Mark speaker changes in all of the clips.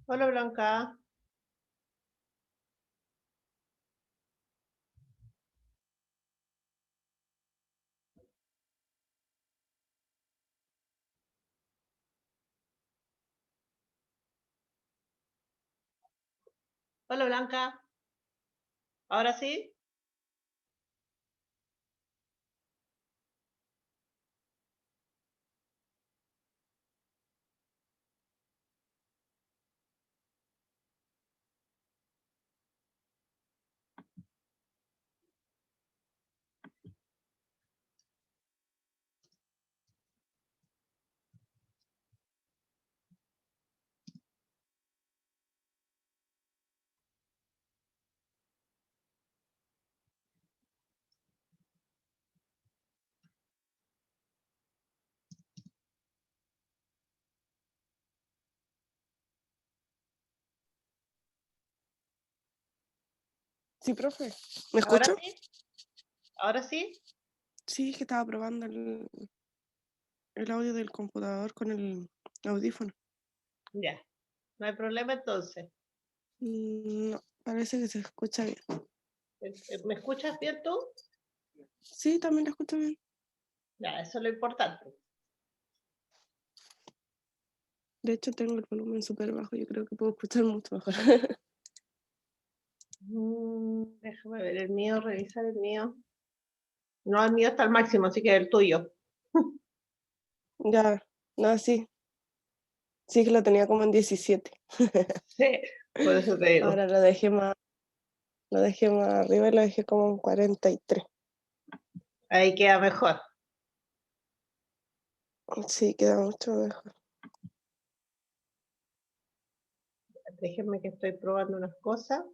Speaker 1: Hola Blanca. Hola Blanca. ¿Ahora sí?
Speaker 2: Sí, profe. ¿Me
Speaker 1: ¿Ahora
Speaker 2: escucho?
Speaker 1: sí? ¿Ahora sí?
Speaker 2: Sí, es que estaba probando el audio del computador con el audífono.
Speaker 1: Ya. No hay problema entonces.
Speaker 2: No, parece que se escucha bien.
Speaker 1: ¿Me escuchas bien tú?
Speaker 2: Sí, también lo escucho bien.
Speaker 1: Ya, eso es lo importante.
Speaker 2: De hecho, tengo el volumen súper bajo. Yo creo que puedo escuchar mucho mejor.
Speaker 1: Déjame ver el mío, revisar el mío. No, el mío está al máximo, así que el tuyo.
Speaker 2: Ya, no, sí. Sí que lo tenía como en 17.
Speaker 1: Sí, por eso te digo.
Speaker 2: Ahora lo dejé más arriba y lo dejé como en 43.
Speaker 1: Ahí queda mejor.
Speaker 2: Sí, queda mucho mejor.
Speaker 1: Déjenme que estoy probando unas cosas.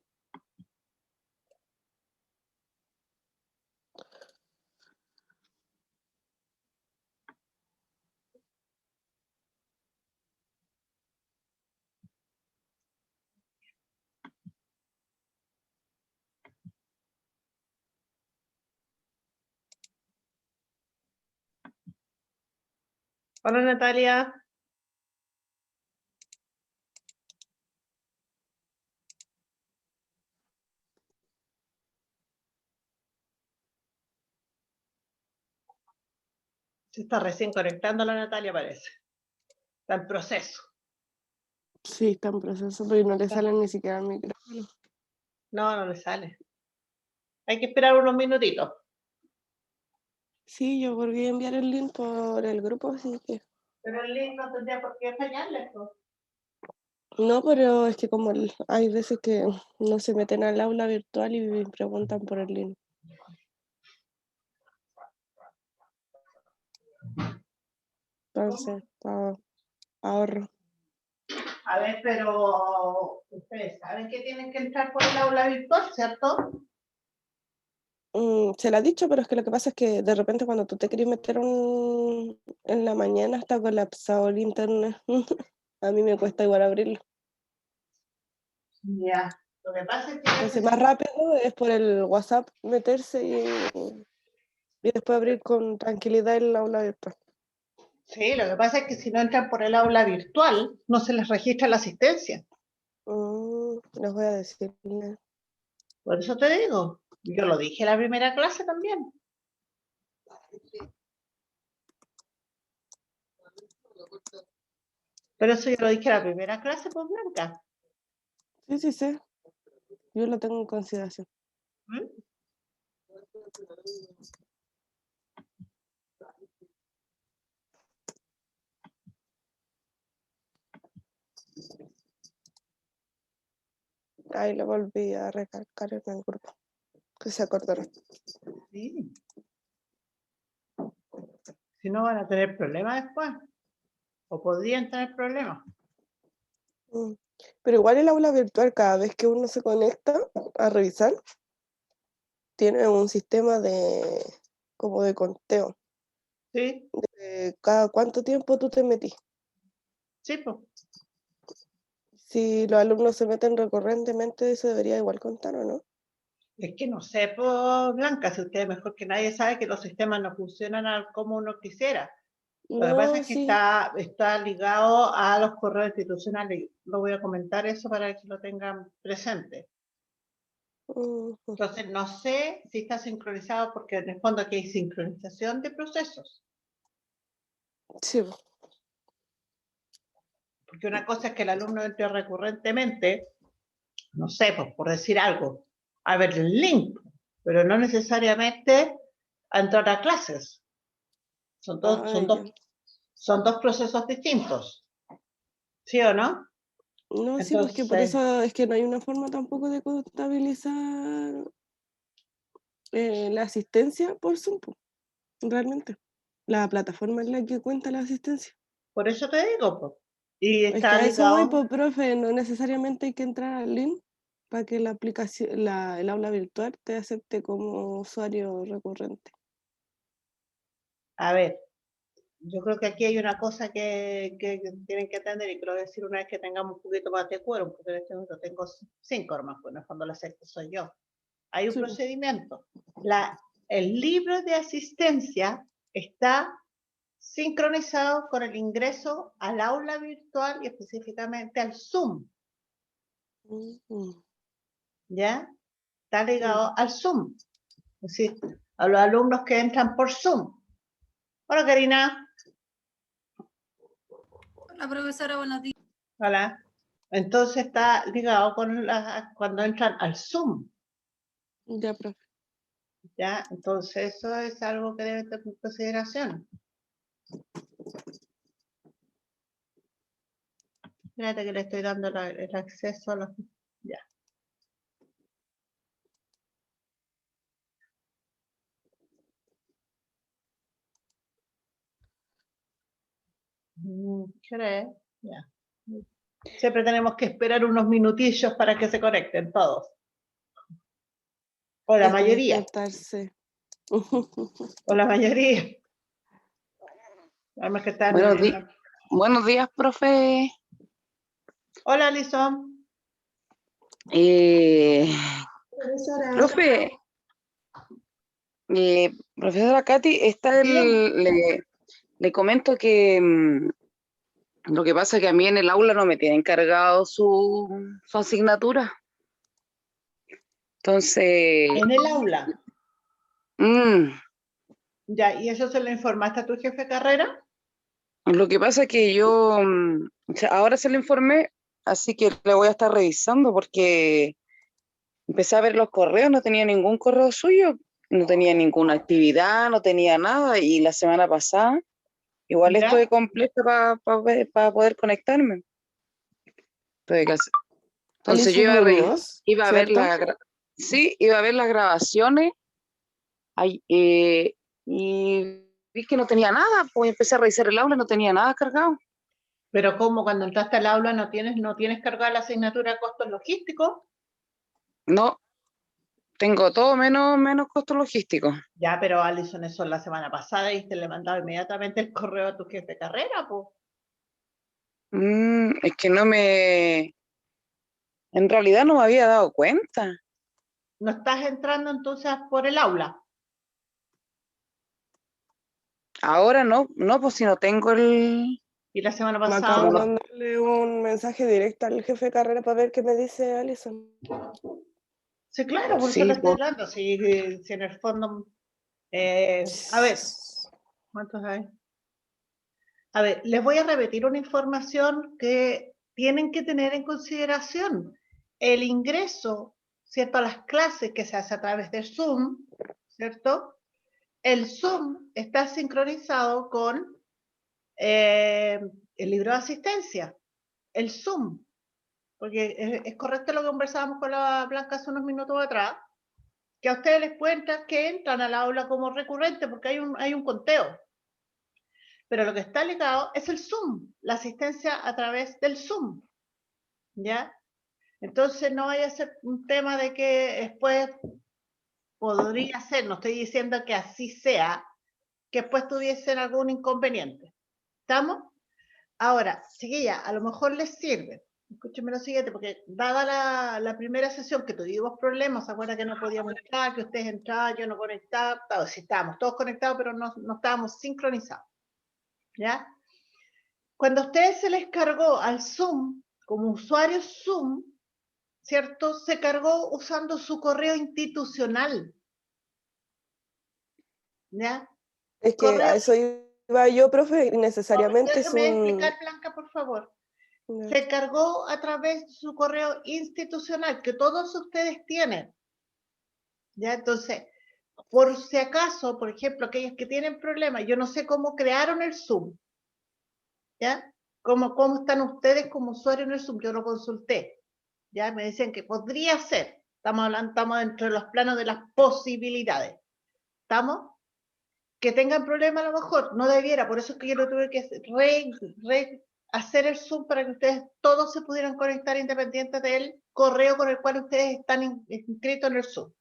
Speaker 1: Hola Natalia. Se está recién conectando la Natalia, parece. Está en proceso.
Speaker 2: Sí, está en proceso, pero no le sale ni siquiera el micrófono.
Speaker 1: No, no le sale. Hay que esperar unos minutitos.
Speaker 2: Sí, yo volví a enviar el link por el grupo, así que...
Speaker 1: Pero el link no tendría por qué fallarle, pues.
Speaker 2: No, pero es que como hay veces que no se meten al aula virtual y preguntan por el link. Entonces, ahorro.
Speaker 1: A ver, pero ustedes saben que tienen que entrar por el aula virtual, ¿cierto?
Speaker 2: Se la ha dicho, pero es que lo que pasa es que de repente cuando tú te quieres meter en la mañana está colapsado el internet. A mí me cuesta igual abrirlo.
Speaker 1: Ya. Lo que pasa es que a
Speaker 2: Entonces,
Speaker 1: veces
Speaker 2: más rápido es por el WhatsApp meterse y después abrir con tranquilidad el aula virtual.
Speaker 1: sí, lo que pasa es que si no entran por el aula virtual, no se les registra la asistencia.
Speaker 2: Les voy a decirle.
Speaker 1: Por eso te digo. Yo lo dije en la primera clase también. Pero eso yo lo dije en la primera clase, pues Blanca.
Speaker 2: Sí, sí, sí. Yo lo tengo en consideración.
Speaker 1: ¿Mm?
Speaker 2: Ahí lo volví a recalcar en el grupo, que se acordaron.
Speaker 1: Sí. Si no van a tener problemas después. O podrían tener problemas.
Speaker 2: Mm. Pero igual el aula virtual, cada vez que uno se conecta a revisar, tiene un sistema como de conteo,
Speaker 1: Sí,
Speaker 2: de cada cuánto tiempo tú te metís.
Speaker 1: sí, pues.
Speaker 2: Si los alumnos se meten recurrentemente, eso debería igual contar, ¿o no?
Speaker 1: Es que no sé, pues, Blanca, si usted mejor que nadie sabe que los sistemas no funcionan como uno quisiera. Lo que pasa
Speaker 2: No,
Speaker 1: es que
Speaker 2: sí.
Speaker 1: está ligado a los correos institucionales. Lo voy a comentar eso para que lo tengan presente.
Speaker 2: Ujú.
Speaker 1: Entonces, no sé si está sincronizado porque en el fondo aquí hay sincronización de procesos.
Speaker 2: Sí, po.
Speaker 1: Porque una cosa es que el alumno entre recurrentemente, no sé, pues, por decir algo, a ver el link, pero no necesariamente a entrar a clases. Son dos,
Speaker 2: Ah,
Speaker 1: son
Speaker 2: ya.
Speaker 1: dos, son dos procesos distintos. ¿Sí o no?
Speaker 2: No, sí, pues que por
Speaker 1: Entonces,
Speaker 2: eso es que no hay una forma tampoco de contabilizar la asistencia por Zoom, po, realmente. La plataforma es la que cuenta la asistencia.
Speaker 1: por eso te digo, pues. Y
Speaker 2: Es que
Speaker 1: está
Speaker 2: a eso voy,
Speaker 1: ligado,
Speaker 2: pues, profe, no necesariamente hay que entrar al link para que la aplicación, el aula virtual te acepte como usuario recurrente.
Speaker 1: a ver, yo creo que aquí hay una cosa que tienen que entender y creo decir una vez que tengamos un poquito más de quórum, porque en este momento tengo 5 hermanos, pues en el fondo la sexta soy yo. Hay un
Speaker 2: Sí, pues.
Speaker 1: procedimiento. El libro de asistencia está sincronizado con el ingreso al aula virtual y específicamente al Zoom,
Speaker 2: Mm,
Speaker 1: ¿ya? Está ligado
Speaker 2: ya.
Speaker 1: al Zoom, es decir, a los alumnos que entran por Zoom. Hola, Karina.
Speaker 3: Hola, profesora, buenos días.
Speaker 1: Hola. Entonces está ligado con cuando entran al Zoom,
Speaker 2: Ya, profe.
Speaker 1: ¿ya? Entonces eso es algo que deben tener en consideración. Espérate que le estoy dando el acceso a los... Ya. ¿Qué hora es? Ya. Siempre tenemos que esperar unos minutillos para que se conecten todos. O la
Speaker 2: Es como
Speaker 1: mayoría.
Speaker 2: intentarse.
Speaker 1: O la mayoría. Además que están
Speaker 4: Buenos días, buenos días, profe.
Speaker 1: Hola, Alison.
Speaker 5: Profesora,
Speaker 4: Profe, profesora Katy,
Speaker 1: Bien.
Speaker 4: le comento que lo que pasa es que a mí en el aula no me tienen cargado su asignatura. Entonces,
Speaker 1: En el aula.
Speaker 4: mm,
Speaker 1: Ya, ¿y eso se lo informaste a tu jefe de carrera?
Speaker 4: lo que pasa es que yo o sea, ahora se lo informé, así que le voy a estar revisando porque empecé a ver los correos, no tenía ningún correo suyo, no tenía ninguna actividad, no tenía nada, y la semana pasada igual estuve
Speaker 1: ¿Ya?
Speaker 4: completo para poder conectarme. Entonces yo
Speaker 2: Alison Muñoz,
Speaker 4: iba a ver
Speaker 2: ¿cierto?
Speaker 4: sí, iba a ver las grabaciones ay, y vi que no tenía nada, pues empecé a revisar el aula y no tenía nada cargado.
Speaker 1: Pero ¿cómo cuando entraste al aula no tienes cargada la asignatura de costos logísticos?
Speaker 4: No, tengo todo menos costos logísticos.
Speaker 1: Ya, pero Alison, eso la semana pasada y te le mandaba inmediatamente el correo a tu jefe de carrera, pues.
Speaker 4: Es que en realidad no me había dado cuenta.
Speaker 1: No estás entrando entonces por el aula.
Speaker 4: Ahora no, pues si no tengo
Speaker 1: Y la semana
Speaker 2: Me acabo de
Speaker 4: como no-
Speaker 1: pasada,
Speaker 2: mandarle un mensaje directo al jefe de carrera para ver qué me dice Alison.
Speaker 1: sí, claro, por eso te
Speaker 4: sí,
Speaker 1: estoy
Speaker 4: pues,
Speaker 1: hablando. Si en el fondo, a ver, ¿cuántos hay? A ver, les voy a repetir una información que tienen que tener en consideración. El ingreso, ¿cierto?, a las clases que se hace a través de Zoom, ¿cierto? El Zoom está sincronizado con el libro de asistencia, el Zoom, porque es correcto lo que conversábamos con la Blanca hace unos minutos atrás, que a ustedes les cuenta que entran al aula como recurrente porque hay un conteo. Pero lo que está ligado es el Zoom, la asistencia a través del Zoom, ¿ya? Entonces no vaya a ser un tema de que después podría ser, no estoy diciendo que así sea, que después tuviesen algún inconveniente. ¿Estamos? Ahora, chiquilla, a lo mejor les sirve. Escúcheme lo siguiente, porque dada la primera sesión que tuvimos problemas, ¿se acuerdan que no podíamos entrar, que ustedes entraban, yo no conectaba? Sí, estábamos todos conectados, pero no estábamos sincronizados. ¿Ya? Cuando a ustedes se les cargó al Zoom, como usuario Zoom, ¿cierto? Se cargó usando su correo institucional. ¿Ya?
Speaker 2: Es que a
Speaker 1: Correo.
Speaker 2: eso iba yo, profe, y necesariamente es
Speaker 1: Déjame
Speaker 2: un...
Speaker 1: explicar, Blanca, por favor.
Speaker 2: Ya.
Speaker 1: Se cargó a través de su correo institucional, que todos ustedes tienen. ¿Ya? Entonces, por si acaso, por ejemplo, aquellos que tienen problemas, yo no sé cómo crearon el Zoom. ¿Ya? ¿Cómo están ustedes como usuarios en el Zoom? Yo lo consulté. ¿Ya? Me decían que podría ser. Estamos dentro de los planos de las posibilidades. ¿Estamos? Que tengan problemas a lo mejor, no debiera, por eso es que yo lo tuve que hacer el Zoom para que ustedes todos se pudieran conectar independiente del correo con el cual ustedes están inscritos en el Zoom.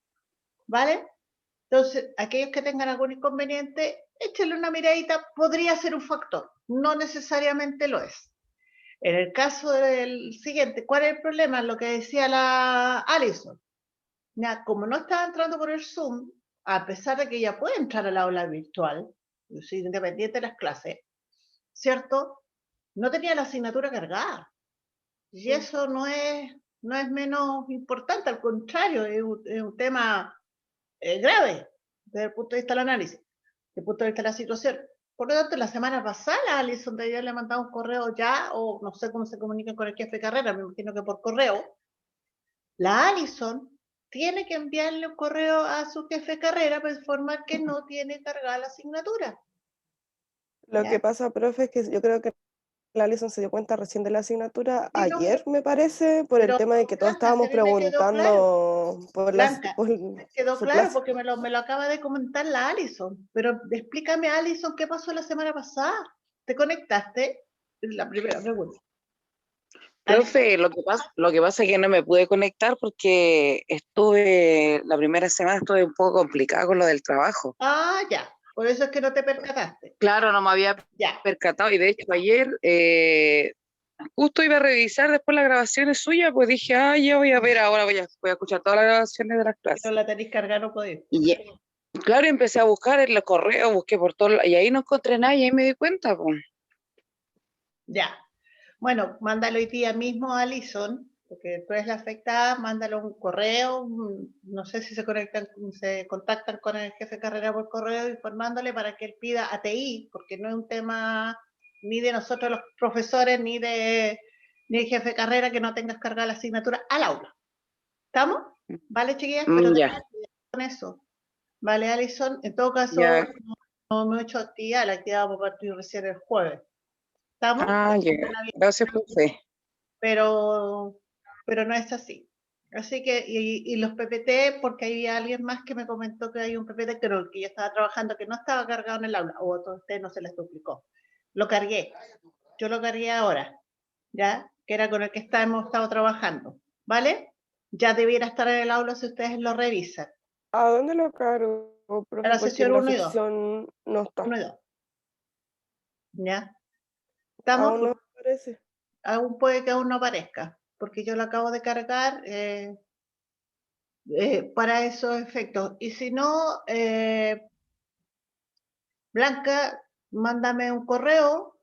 Speaker 1: ¿Vale? Entonces, aquellos que tengan algún inconveniente, échenle una miradita, podría ser un factor, no necesariamente lo es. En el caso del siguiente, ¿cuál es el problema? Lo que decía la Alison. Ya, como no estaba entrando por el Zoom, a pesar de que ella puede entrar al aula virtual, independiente de las clases, ¿cierto? No tenía la asignatura cargada. Y eso no es menos importante, al contrario, es un tema grave desde el punto de vista del análisis, desde el punto de vista de la situación. Por lo tanto, la semana pasada, Alison, de ella le mandaba un correo ya, o no sé cómo se comunican con el jefe de carrera, me imagino que por correo. La Alison tiene que enviarle un correo a su jefe de carrera para informar que no tiene cargada la asignatura.
Speaker 2: Lo
Speaker 1: ¿Ya?
Speaker 2: que pasa, profe, es que yo creo que la Alison se dio cuenta recién de la asignatura
Speaker 1: Sí, no,
Speaker 2: ayer, me parece, por el
Speaker 1: pero
Speaker 2: tema de que todos
Speaker 1: Blanca, si a
Speaker 2: estábamos
Speaker 1: mí me quedó claro.
Speaker 2: preguntando por
Speaker 1: Blanca,
Speaker 2: por
Speaker 1: quedó
Speaker 2: su
Speaker 1: claro
Speaker 2: clase.
Speaker 1: porque me lo acaba de comentar la Alison. Pero explícame, Alison, ¿qué pasó la semana pasada? ¿Te conectaste? Es la primera pregunta.
Speaker 4: Profe, lo que pasa es que no me pude conectar porque la primera semana estuve un poco complicada con lo del trabajo.
Speaker 1: Ah, ya. Por eso es que no te percataste.
Speaker 4: Claro, no me había
Speaker 1: Ya.
Speaker 4: percatado y de hecho ayer justo iba a revisar después las grabaciones suyas, pues dije, ya voy a ver, ahora voy a escuchar todas las grabaciones de las
Speaker 1: Si no
Speaker 4: clases.
Speaker 1: la tenéis cargada, no podéis.
Speaker 4: Y claro, empecé a buscar en los correos, busqué por todo, y ahí no encontré nada y ahí me di cuenta, pues.
Speaker 1: Ya. Bueno, mándalo hoy día mismo a Alison, porque tú eres la afectada, mándalo un correo, no sé si se contactan con el jefe de carrera por correo informándole para que él pida ATI, porque no es un tema ni de nosotros los profesores, ni el jefe de carrera que no tengas cargada la asignatura al aula. ¿Estamos? ¿Vale, chiquillas? Pero
Speaker 4: Ya,
Speaker 1: con eso. ¿Vale, Alison? En todo caso,
Speaker 4: ya.
Speaker 1: no hemos hecho actividad, la actividad vamos a partir recién el jueves. ¿Estamos?
Speaker 4: Ya. Gracias, profe.
Speaker 1: Pero no es así. Así que, y los PPT, porque hay alguien más que me comentó que hay un PPT, creo que yo estaba trabajando, que no estaba cargado en el aula, o a usted no se les duplicó. Lo cargué. Yo lo cargué ahora, ¿ya? Que era con el que hemos estado trabajando, ¿vale? Ya debiera estar en el aula si ustedes lo revisan.
Speaker 2: ¿A dónde lo cargo,
Speaker 1: A
Speaker 2: profe?
Speaker 1: la
Speaker 2: Porque
Speaker 1: sesión
Speaker 2: en la
Speaker 1: 1 y 2.
Speaker 2: sección no está.
Speaker 1: 1 y 2. ¿Ya? ¿Estamos?
Speaker 2: Aún no me parece.
Speaker 1: Aún puede que aún no aparezca, porque yo lo acabo de cargar para esos efectos. Y si no, Blanca, mándame un correo,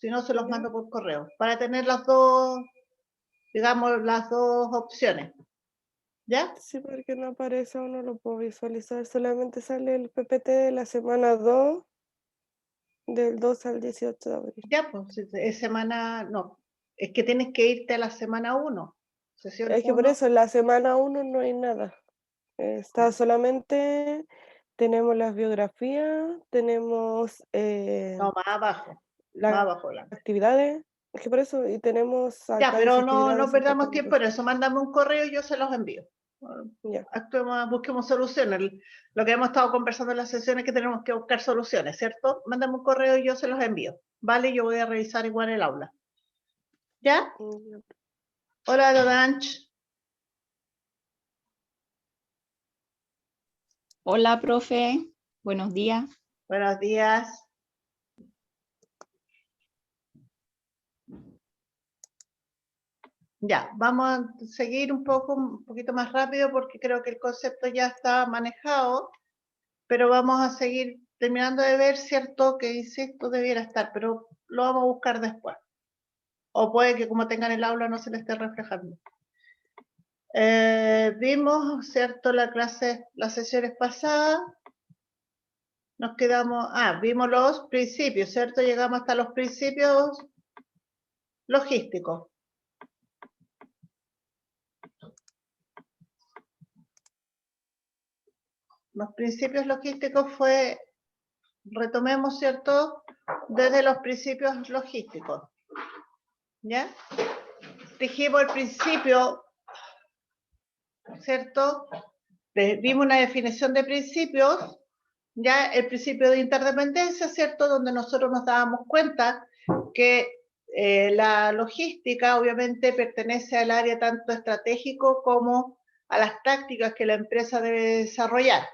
Speaker 1: si no se los
Speaker 2: Ya.
Speaker 1: mando por correo, para tener las dos, digamos, las dos opciones. ¿Ya?
Speaker 2: Sí, porque no aparece, aún no lo puedo visualizar. Solamente sale el PPT de la semana 2, del 2 al 18 de abril.
Speaker 1: Ya, pues, es semana, no, es que tienes que irte a la semana 1. Sesión
Speaker 2: Es que por
Speaker 1: 1.
Speaker 2: eso en la semana 1 no hay nada. Está solamente, tenemos las biografías, tenemos
Speaker 1: No, más abajo,
Speaker 2: las
Speaker 1: Blanca.
Speaker 2: actividades, es que por eso, y tenemos
Speaker 1: Ya,
Speaker 2: alcances,
Speaker 1: pero no
Speaker 2: actividades,
Speaker 1: perdamos
Speaker 2: certamen,
Speaker 1: tiempo en eso, mándame un correo y yo se los envío.
Speaker 2: ya.
Speaker 1: Busquemos soluciones. Lo que hemos estado conversando en las sesiones es que tenemos que buscar soluciones, ¿cierto? Mándame un correo y yo se los envío. Vale, yo voy a revisar igual el aula. ¿Ya?
Speaker 2: Ya.
Speaker 1: Hola, Dodanch.
Speaker 6: Hola, profe. Buenos días.
Speaker 1: Buenos días. Ya, vamos a seguir un poquito más rápido porque creo que el concepto ya está manejado, pero vamos a seguir terminando de ver, ¿cierto? Que insisto, debiera estar, pero lo vamos a buscar después. O puede que como tengan el aula no se le esté reflejando. Vimos, ¿cierto? Las sesiones pasadas. Nos quedamos, vimos los principios, ¿cierto? Llegamos hasta los principios logísticos. Los principios logísticos retomemos, ¿cierto? Desde los principios logísticos. ¿Ya? Dijimos el principio, ¿cierto? Vimos una definición de principios, ya el principio de interdependencia, ¿cierto? Donde nosotros nos dábamos cuenta que la logística obviamente pertenece al área tanto estratégico como a las tácticas que la empresa debe desarrollar.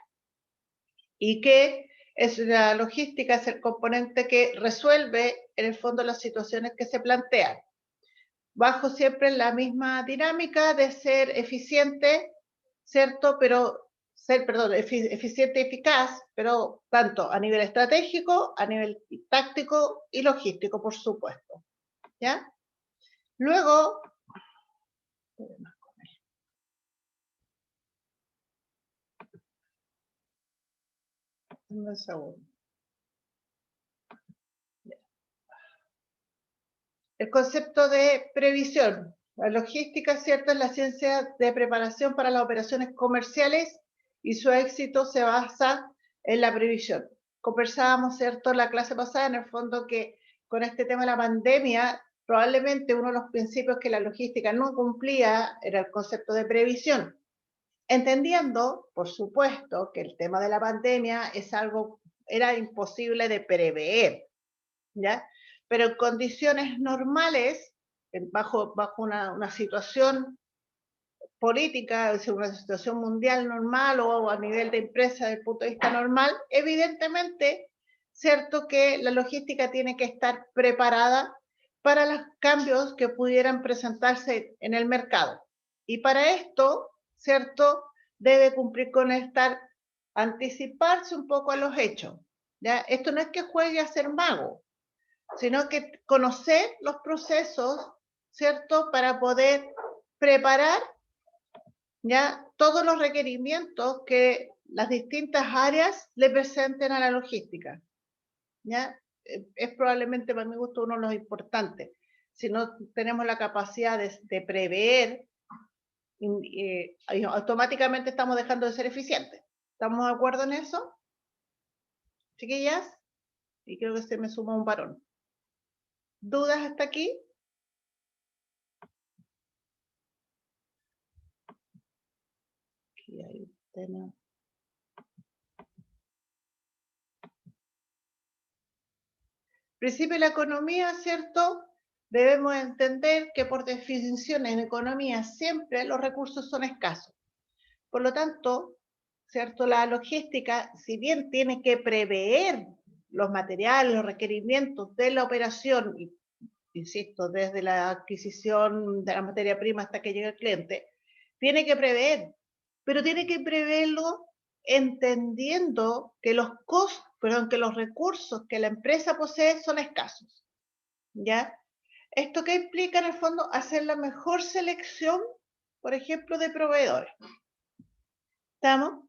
Speaker 1: Y que la logística es el componente que resuelve en el fondo las situaciones que se plantean. Bajo siempre la misma dinámica de ser eficiente, ¿cierto? Eficiente y eficaz, pero tanto a nivel estratégico, a nivel táctico y logístico, por supuesto. ¿Ya? Luego, un segundo. El concepto de previsión. La logística, ¿cierto? Es la ciencia de preparación para las operaciones comerciales y su éxito se basa en la previsión. Conversábamos, ¿cierto? En la clase pasada, en el fondo, que con este tema de la pandemia, probablemente uno de los principios que la logística no cumplía era el concepto de previsión. Entendiendo, por supuesto, que el tema de la pandemia era imposible de prever, ¿ya? Pero en condiciones normales, bajo una situación política, es decir, una situación mundial normal o a nivel de empresa desde el punto de vista normal, evidentemente, cierto que la logística tiene que estar preparada para los cambios que pudieran presentarse en el mercado. Y para esto, cierto, debe cumplir con anticiparse un poco a los hechos. ¿Ya? Esto no es que juegue a ser mago, sino que conocer los procesos, ¿cierto? Para poder preparar ya todos los requerimientos que las distintas áreas le presenten a la logística. ¿Ya? Es probablemente, para mi gusto, uno de los importantes. Si no tenemos la capacidad de prever, automáticamente estamos dejando de ser eficientes. ¿Estamos de acuerdo en eso? Chiquillas, y creo que se me suma un varón. ¿Dudas hasta aquí? Aquí hay un tema. Principio de la economía, ¿cierto? Debemos entender que por definición en economía siempre los recursos son escasos. Por lo tanto, ¿cierto? La logística, si bien tiene que prever los materiales, los requerimientos de la operación, insisto, desde la adquisición de la materia prima hasta que llegue el cliente, tiene que prever, pero tiene que preverlo entendiendo que los costos, que los recursos que la empresa posee son escasos. ¿Ya? ¿Esto qué implica en el fondo? Hacer la mejor selección, por ejemplo, de proveedores. ¿Estamos?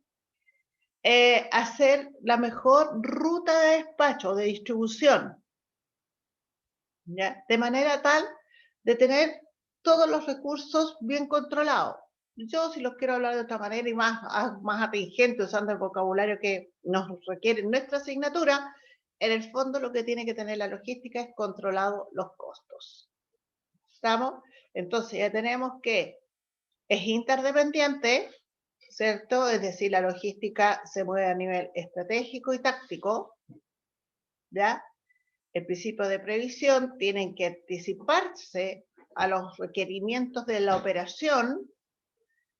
Speaker 1: Hacer la mejor ruta de despacho, de distribución. ¿Ya? De manera tal de tener todos los recursos bien controlados. Yo, si los quiero hablar de otra manera y más atingente, usando el vocabulario que nos requiere nuestra asignatura, en el fondo lo que tiene que tener la logística es controlado los costos. ¿Estamos? Entonces ya tenemos que es interdependiente, ¿cierto? Es decir, la logística se mueve a nivel estratégico y táctico, ¿ya? El principio de previsión tienen que anticiparse a los requerimientos de la operación.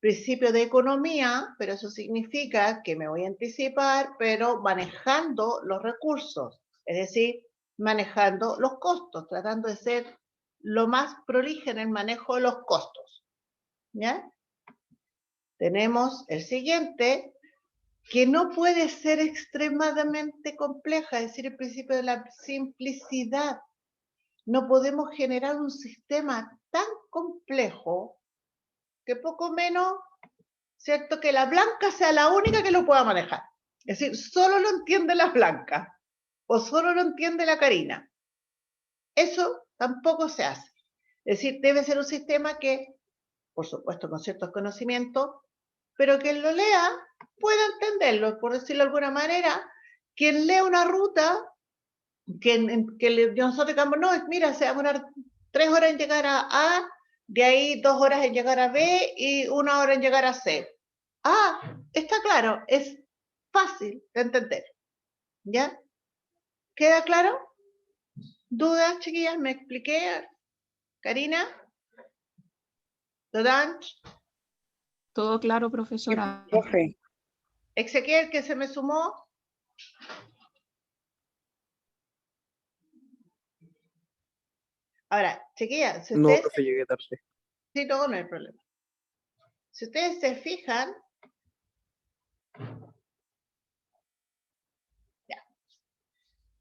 Speaker 1: Principio de economía, pero eso significa que me voy a anticipar, pero manejando los recursos, es decir, manejando los costos, tratando de ser lo más prolijo en el manejo de los costos. ¿Ya? Tenemos el siguiente, que no puede ser extremadamente compleja, es decir, el principio de la simplicidad. No podemos generar un sistema tan complejo que poco menos, ¿cierto?, que la Blanca sea la única que lo pueda manejar. Es decir, solo lo entiende la Blanca o solo lo entiende la Karina. Eso tampoco se hace. Es decir, debe ser un sistema que, por supuesto, con ciertos conocimientos, pero quien lo lea pueda entenderlo, por decirlo de alguna manera. Quien lea una ruta, nosotros digamos, no, mira, se va a demorar 3 horas en llegar a A, de ahí 2 horas en llegar a B y 1 hora en llegar a C. Ah, está claro, es fácil de entender. ¿Ya? ¿Queda claro? ¿Dudas, chiquillas? ¿Me expliqué? ¿Karina? ¿Dodanch?
Speaker 6: Todo claro, profesora.
Speaker 4: Profe,
Speaker 1: ¿Ezequiel, que se me sumó? Ahora, chiquillas, si
Speaker 7: No,
Speaker 1: ustedes...
Speaker 7: profe, llegué tarde.
Speaker 1: Sí, no, no hay problema. Si ustedes se fijan, ya.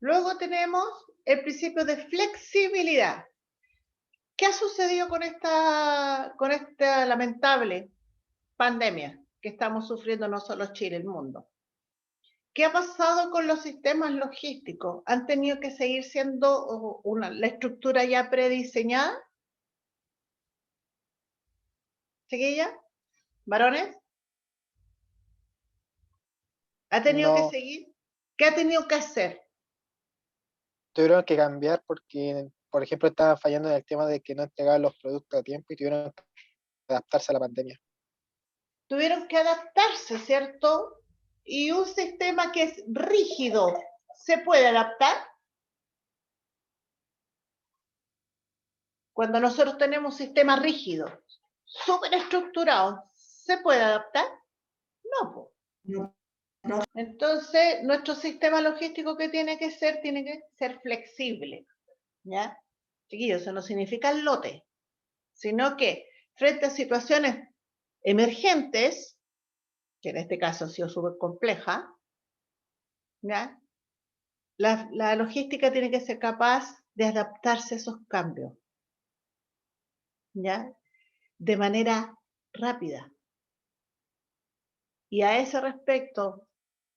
Speaker 1: Luego tenemos el principio de flexibilidad. ¿Qué ha sucedido con esta lamentable pandemia que estamos sufriendo no solo Chile, el mundo? ¿Qué ha pasado con los sistemas logísticos? ¿Han tenido que seguir siendo la estructura ya prediseñada? ¿Chiquilla? ¿Varones? ¿Ha tenido que
Speaker 7: No,
Speaker 1: seguir? ¿Qué ha tenido que hacer?
Speaker 7: tuvieron que cambiar porque, por ejemplo, estaban fallando en el tema de que no entregaban los productos a tiempo y tuvieron que adaptarse a la pandemia.
Speaker 1: Tuvieron que adaptarse, ¿cierto? Y un sistema que es rígido, ¿se puede adaptar? Cuando nosotros tenemos sistemas rígidos, súper estructurados, ¿se puede adaptar? No, po.
Speaker 5: No.
Speaker 1: Entonces, nuestro sistema logístico que tiene que ser flexible, ¿ya? Chiquillos, eso no significa el lote, sino que frente a situaciones emergentes, que en este caso ha sido súper compleja, ¿ya? La logística tiene que ser capaz de adaptarse a esos cambios, ¿ya? De manera rápida. Y a ese respecto,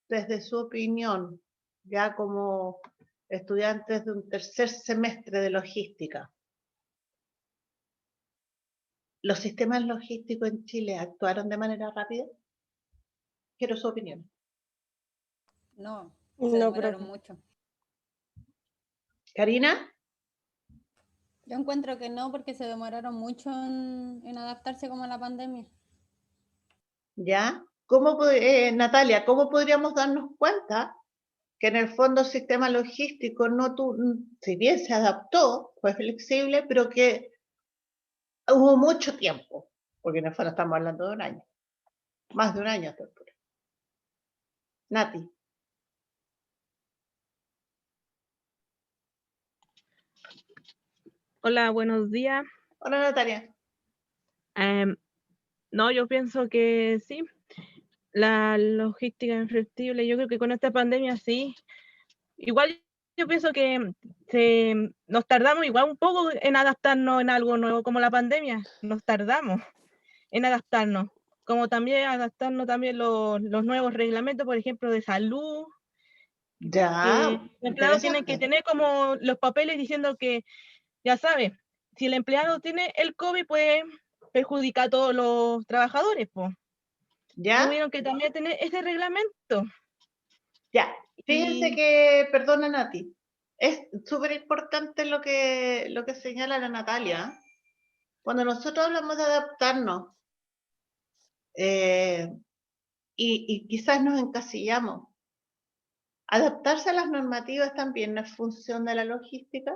Speaker 1: desde su opinión, ya como estudiantes de un tercer semestre de logística, ¿los sistemas logísticos en Chile actuaron de manera rápida? Quiero su opinión.
Speaker 3: No,
Speaker 2: No,
Speaker 3: se demoraron
Speaker 2: profe.
Speaker 3: mucho.
Speaker 1: ¿Karina?
Speaker 3: Yo encuentro que no, porque se demoraron mucho en adaptarse como a la pandemia.
Speaker 1: ¿Ya? Natalia, ¿cómo podríamos darnos cuenta que en el fondo el sistema logístico si bien se adaptó, fue flexible, pero que hubo mucho tiempo? Porque en el fondo estamos hablando de un año. Más de un año hasta el punto. Nati.
Speaker 8: Hola, buenos días.
Speaker 1: Hola, Natalia.
Speaker 8: No, yo pienso que sí, la logística es inflexible. Yo creo que con esta pandemia sí. Igual yo pienso que nos tardamos igual un poco en adaptarnos en algo nuevo como la pandemia. Nos tardamos en adaptarnos. Como también adaptarnos también los nuevos reglamentos, por ejemplo, de salud,
Speaker 1: Ya,
Speaker 8: que los empleados tienen que
Speaker 1: interesante.
Speaker 8: tener como los papeles diciendo que, ya sabes, si el empleado tiene el COVID, puede perjudicar a todos los trabajadores, pues.
Speaker 1: ¿Ya?
Speaker 8: Tuvieron que también tener ese reglamento.
Speaker 1: Ya. Fíjense
Speaker 8: Y
Speaker 1: que, perdona, Nati, es súper importante lo que señala la Natalia. Cuando nosotros hablamos de adaptarnos, y quizás nos encasillamos, adaptarse a las normativas también no es función de la logística.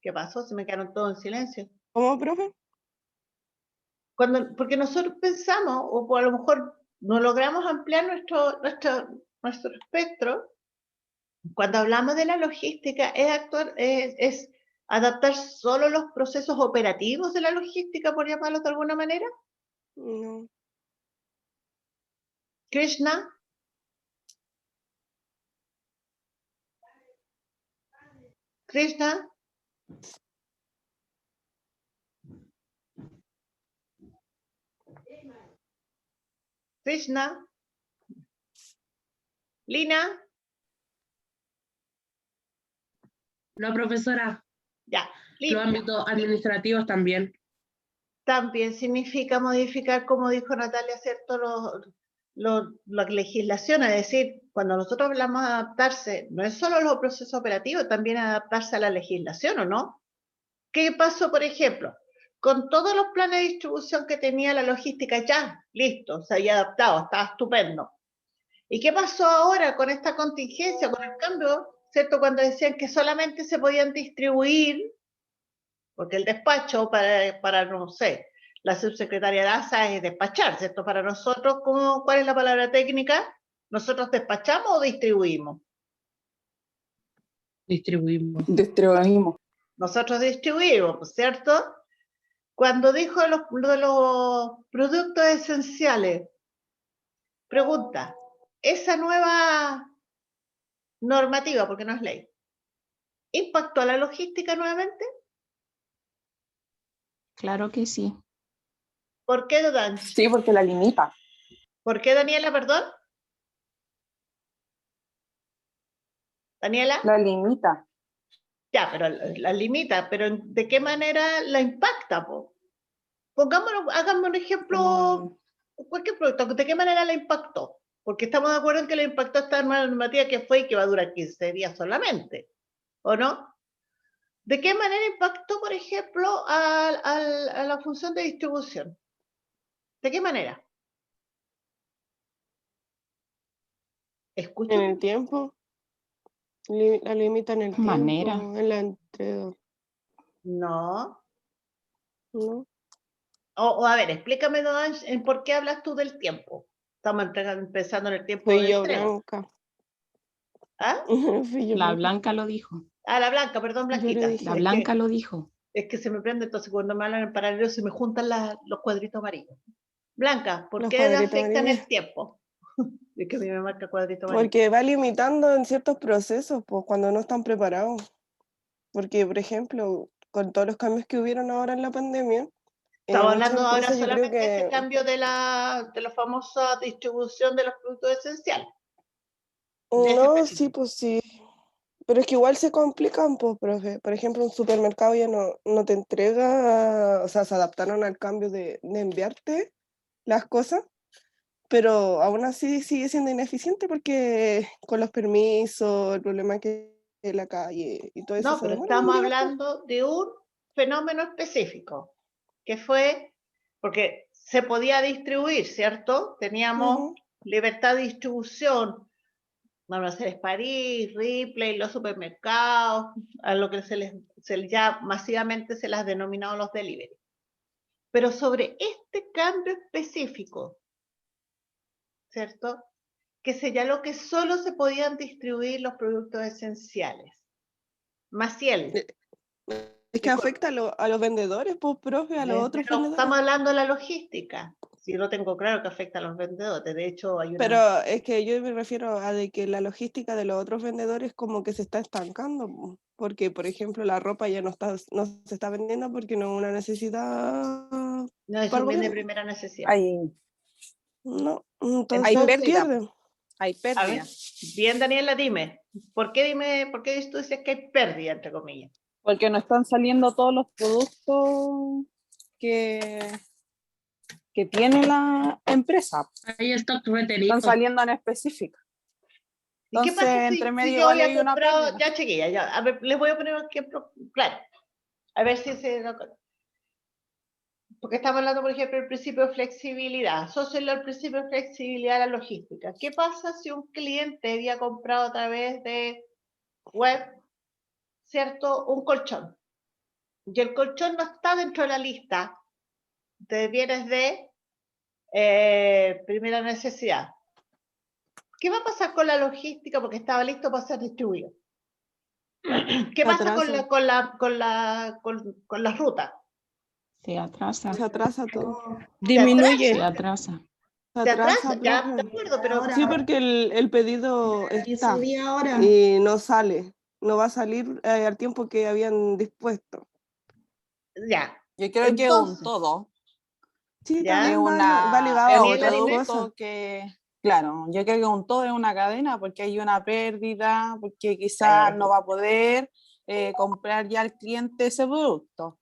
Speaker 1: ¿Qué pasó? Se me quedaron todos en silencio.
Speaker 2: ¿Cómo, profe?
Speaker 1: Porque nosotros pensamos, o a lo mejor no logramos ampliar nuestro espectro, cuando hablamos de la logística, es ¿Adaptar solo los procesos operativos de la logística, por llamarlo de alguna manera?
Speaker 2: No.
Speaker 1: Krishna. Krishna. Krishna. Lina.
Speaker 9: No, profesora,
Speaker 1: Ya.
Speaker 9: los
Speaker 1: Lina.
Speaker 9: ámbitos administrativos también.
Speaker 1: También significa modificar, como dijo Natalia, ¿cierto? La legislación, es decir, cuando nosotros hablamos de adaptarse, no es solo los procesos operativos, también adaptarse a la legislación, ¿o no? ¿Qué pasó, por ejemplo? Con todos los planes de distribución que tenía la logística ya, listo, se había adaptado, estaba estupendo. ¿Y qué pasó ahora con esta contingencia, con el cambio, ¿cierto? Cuando decían que solamente se podían distribuir, porque el despacho para no sé, la subsecretaria de ASA es despachar, ¿cierto? Para nosotros, ¿cuál es la palabra técnica? ¿Nosotros despachamos o distribuimos?
Speaker 9: Distribuimos.
Speaker 4: Distribuimos.
Speaker 1: Nosotros distribuimos, ¿cierto? Cuando dijo de los productos esenciales, pregunta, ¿esa nueva normativa, porque no es ley, impactó a la logística nuevamente?
Speaker 6: Claro que sí.
Speaker 1: ¿Por qué, Dan?
Speaker 4: Sí, porque la limita.
Speaker 1: ¿Por qué, Daniela, perdón? ¿Daniela?
Speaker 4: La limita.
Speaker 1: Ya, pero la limita, pero ¿de qué manera la impacta, po? Pongámoslo, háganme un ejemplo, cualquier producto, ¿de qué manera la impactó? Porque estamos de acuerdo en que le impactó esta nueva normativa que fue y que va a durar 15 días solamente, ¿o no? ¿De qué manera impactó, por ejemplo, a la función de distribución? ¿De qué manera? ¿Escucho?
Speaker 2: En el tiempo. La limita en el
Speaker 6: Manera.
Speaker 2: tiempo, en la entrega.
Speaker 1: No.
Speaker 2: ¿No?
Speaker 1: O a ver, explícame, Don, en por qué hablas tú del tiempo. Estamos empezando en el tiempo
Speaker 2: Fui
Speaker 1: de
Speaker 2: yo,
Speaker 1: entrega.
Speaker 2: Blanca.
Speaker 1: ¿Ah?
Speaker 2: Fui yo,
Speaker 6: La Blanca lo dijo.
Speaker 1: Ah, la Blanca, perdón,
Speaker 2: Yo le
Speaker 1: Blanquita.
Speaker 2: dije.
Speaker 6: La Blanca lo dijo.
Speaker 1: Es que se me prende, entonces cuando me hablan en paralelo se me juntan los cuadritos amarillos. Blanca, ¿por
Speaker 2: Los
Speaker 1: qué
Speaker 2: cuadritos
Speaker 1: afectan
Speaker 2: amarillos.
Speaker 1: el tiempo? Es que a mí me marca cuadrito amarillo.
Speaker 2: Porque va limitando en ciertos procesos, pues, cuando no están preparados. Porque, por ejemplo, con todos los cambios que hubieron ahora en la pandemia,
Speaker 1: Estaba
Speaker 2: muchas
Speaker 1: hablando ahora
Speaker 2: empresas yo creo
Speaker 1: solamente de ese
Speaker 2: que...
Speaker 1: cambio de la famosa distribución de los productos esenciales. De ese
Speaker 2: No,
Speaker 1: periodo.
Speaker 2: sí, pues sí. Pero es que igual se complican, pues, profe. Por ejemplo, un supermercado ya no te entrega, o sea, se adaptaron al cambio de enviarte las cosas, pero aún así sigue siendo ineficiente porque con los permisos, el problema que en la calle y todo eso
Speaker 1: No,
Speaker 2: se
Speaker 1: pero
Speaker 2: demora en
Speaker 1: estamos
Speaker 2: llegar, pues.
Speaker 1: hablando de un fenómeno específico, que fue porque se podía distribuir, ¿cierto? Teníamos
Speaker 2: Ujú.
Speaker 1: libertad de distribución. Van a ser París, Ripley, los supermercados, a lo que ya masivamente se les ha denominado los delivery. Pero sobre este cambio específico, ¿cierto? Que señaló que solo se podían distribuir los productos esenciales. Maciel.
Speaker 2: Es que afecta a los vendedores, pues, profe, a los otros
Speaker 1: Pero
Speaker 2: vendedores.
Speaker 1: estamos hablando de la logística. Si yo lo tengo claro que afecta a los vendedores. De hecho, hay una...
Speaker 2: Pero es que yo me refiero a de que la logística de los otros vendedores como que se está estancando, po. Porque, por ejemplo, la ropa ya no se está vendiendo porque no es una necesidad
Speaker 1: No es
Speaker 2: para
Speaker 1: un
Speaker 2: el
Speaker 1: bien de
Speaker 2: gobierno.
Speaker 1: primera necesidad.
Speaker 2: No,
Speaker 4: Hay
Speaker 2: entonces
Speaker 4: pérdida.
Speaker 2: pierde.
Speaker 4: Hay
Speaker 1: A ver,
Speaker 4: pérdida.
Speaker 1: bien, Daniela, dime. ¿Por qué tú dices que hay pérdida, entre comillas?
Speaker 4: Porque no están saliendo todos los productos que tiene la empresa.
Speaker 9: Hay stock retenido.
Speaker 4: Están saliendo en específico.
Speaker 1: ¿Y qué
Speaker 4: Entonces,
Speaker 1: pasa
Speaker 4: entre
Speaker 1: si
Speaker 4: medio
Speaker 1: yo
Speaker 4: igual
Speaker 1: había
Speaker 4: hay una
Speaker 1: comprado,
Speaker 4: pérdida.
Speaker 1: ya chiquilla, ya, a ver, les voy a poner un ejemplo claro, a ver si se da cuenta. Porque estamos hablando, por ejemplo, del principio de flexibilidad, asócialo al principio de flexibilidad a la logística. ¿Qué pasa si un cliente había comprado a través de web, cierto, un colchón? Y el colchón no está dentro de la lista de bienes de primera necesidad. ¿Qué va a pasar con la logística? Porque estaba listo para ser distribuido. ¿Qué
Speaker 2: Se
Speaker 1: pasa
Speaker 2: atrasa.
Speaker 1: con la ruta?
Speaker 6: Se atrasa.
Speaker 2: Se atrasa todo.
Speaker 6: Se
Speaker 2: Disminuye.
Speaker 6: atrasa.
Speaker 2: Se
Speaker 1: Se
Speaker 2: atrasa,
Speaker 1: atrasa, ya, de
Speaker 2: profe.
Speaker 1: acuerdo, pero
Speaker 5: Ahora,
Speaker 2: Sí, porque el pedido
Speaker 5: y
Speaker 2: está
Speaker 5: subí ahora.
Speaker 2: y no sale. No va a salir al tiempo que habían dispuesto.
Speaker 1: ya.
Speaker 10: Yo creo que un
Speaker 1: Entonces,
Speaker 10: todo
Speaker 2: Sí,
Speaker 1: ¿ya?
Speaker 10: es
Speaker 2: también va ligado a
Speaker 10: es un
Speaker 1: Daniela,
Speaker 2: otras
Speaker 1: dime.
Speaker 2: cosas.
Speaker 10: producto que, claro, yo creo que un todo es una cadena porque hay una pérdida, porque quizás no va a poder comprar ya el cliente ese producto.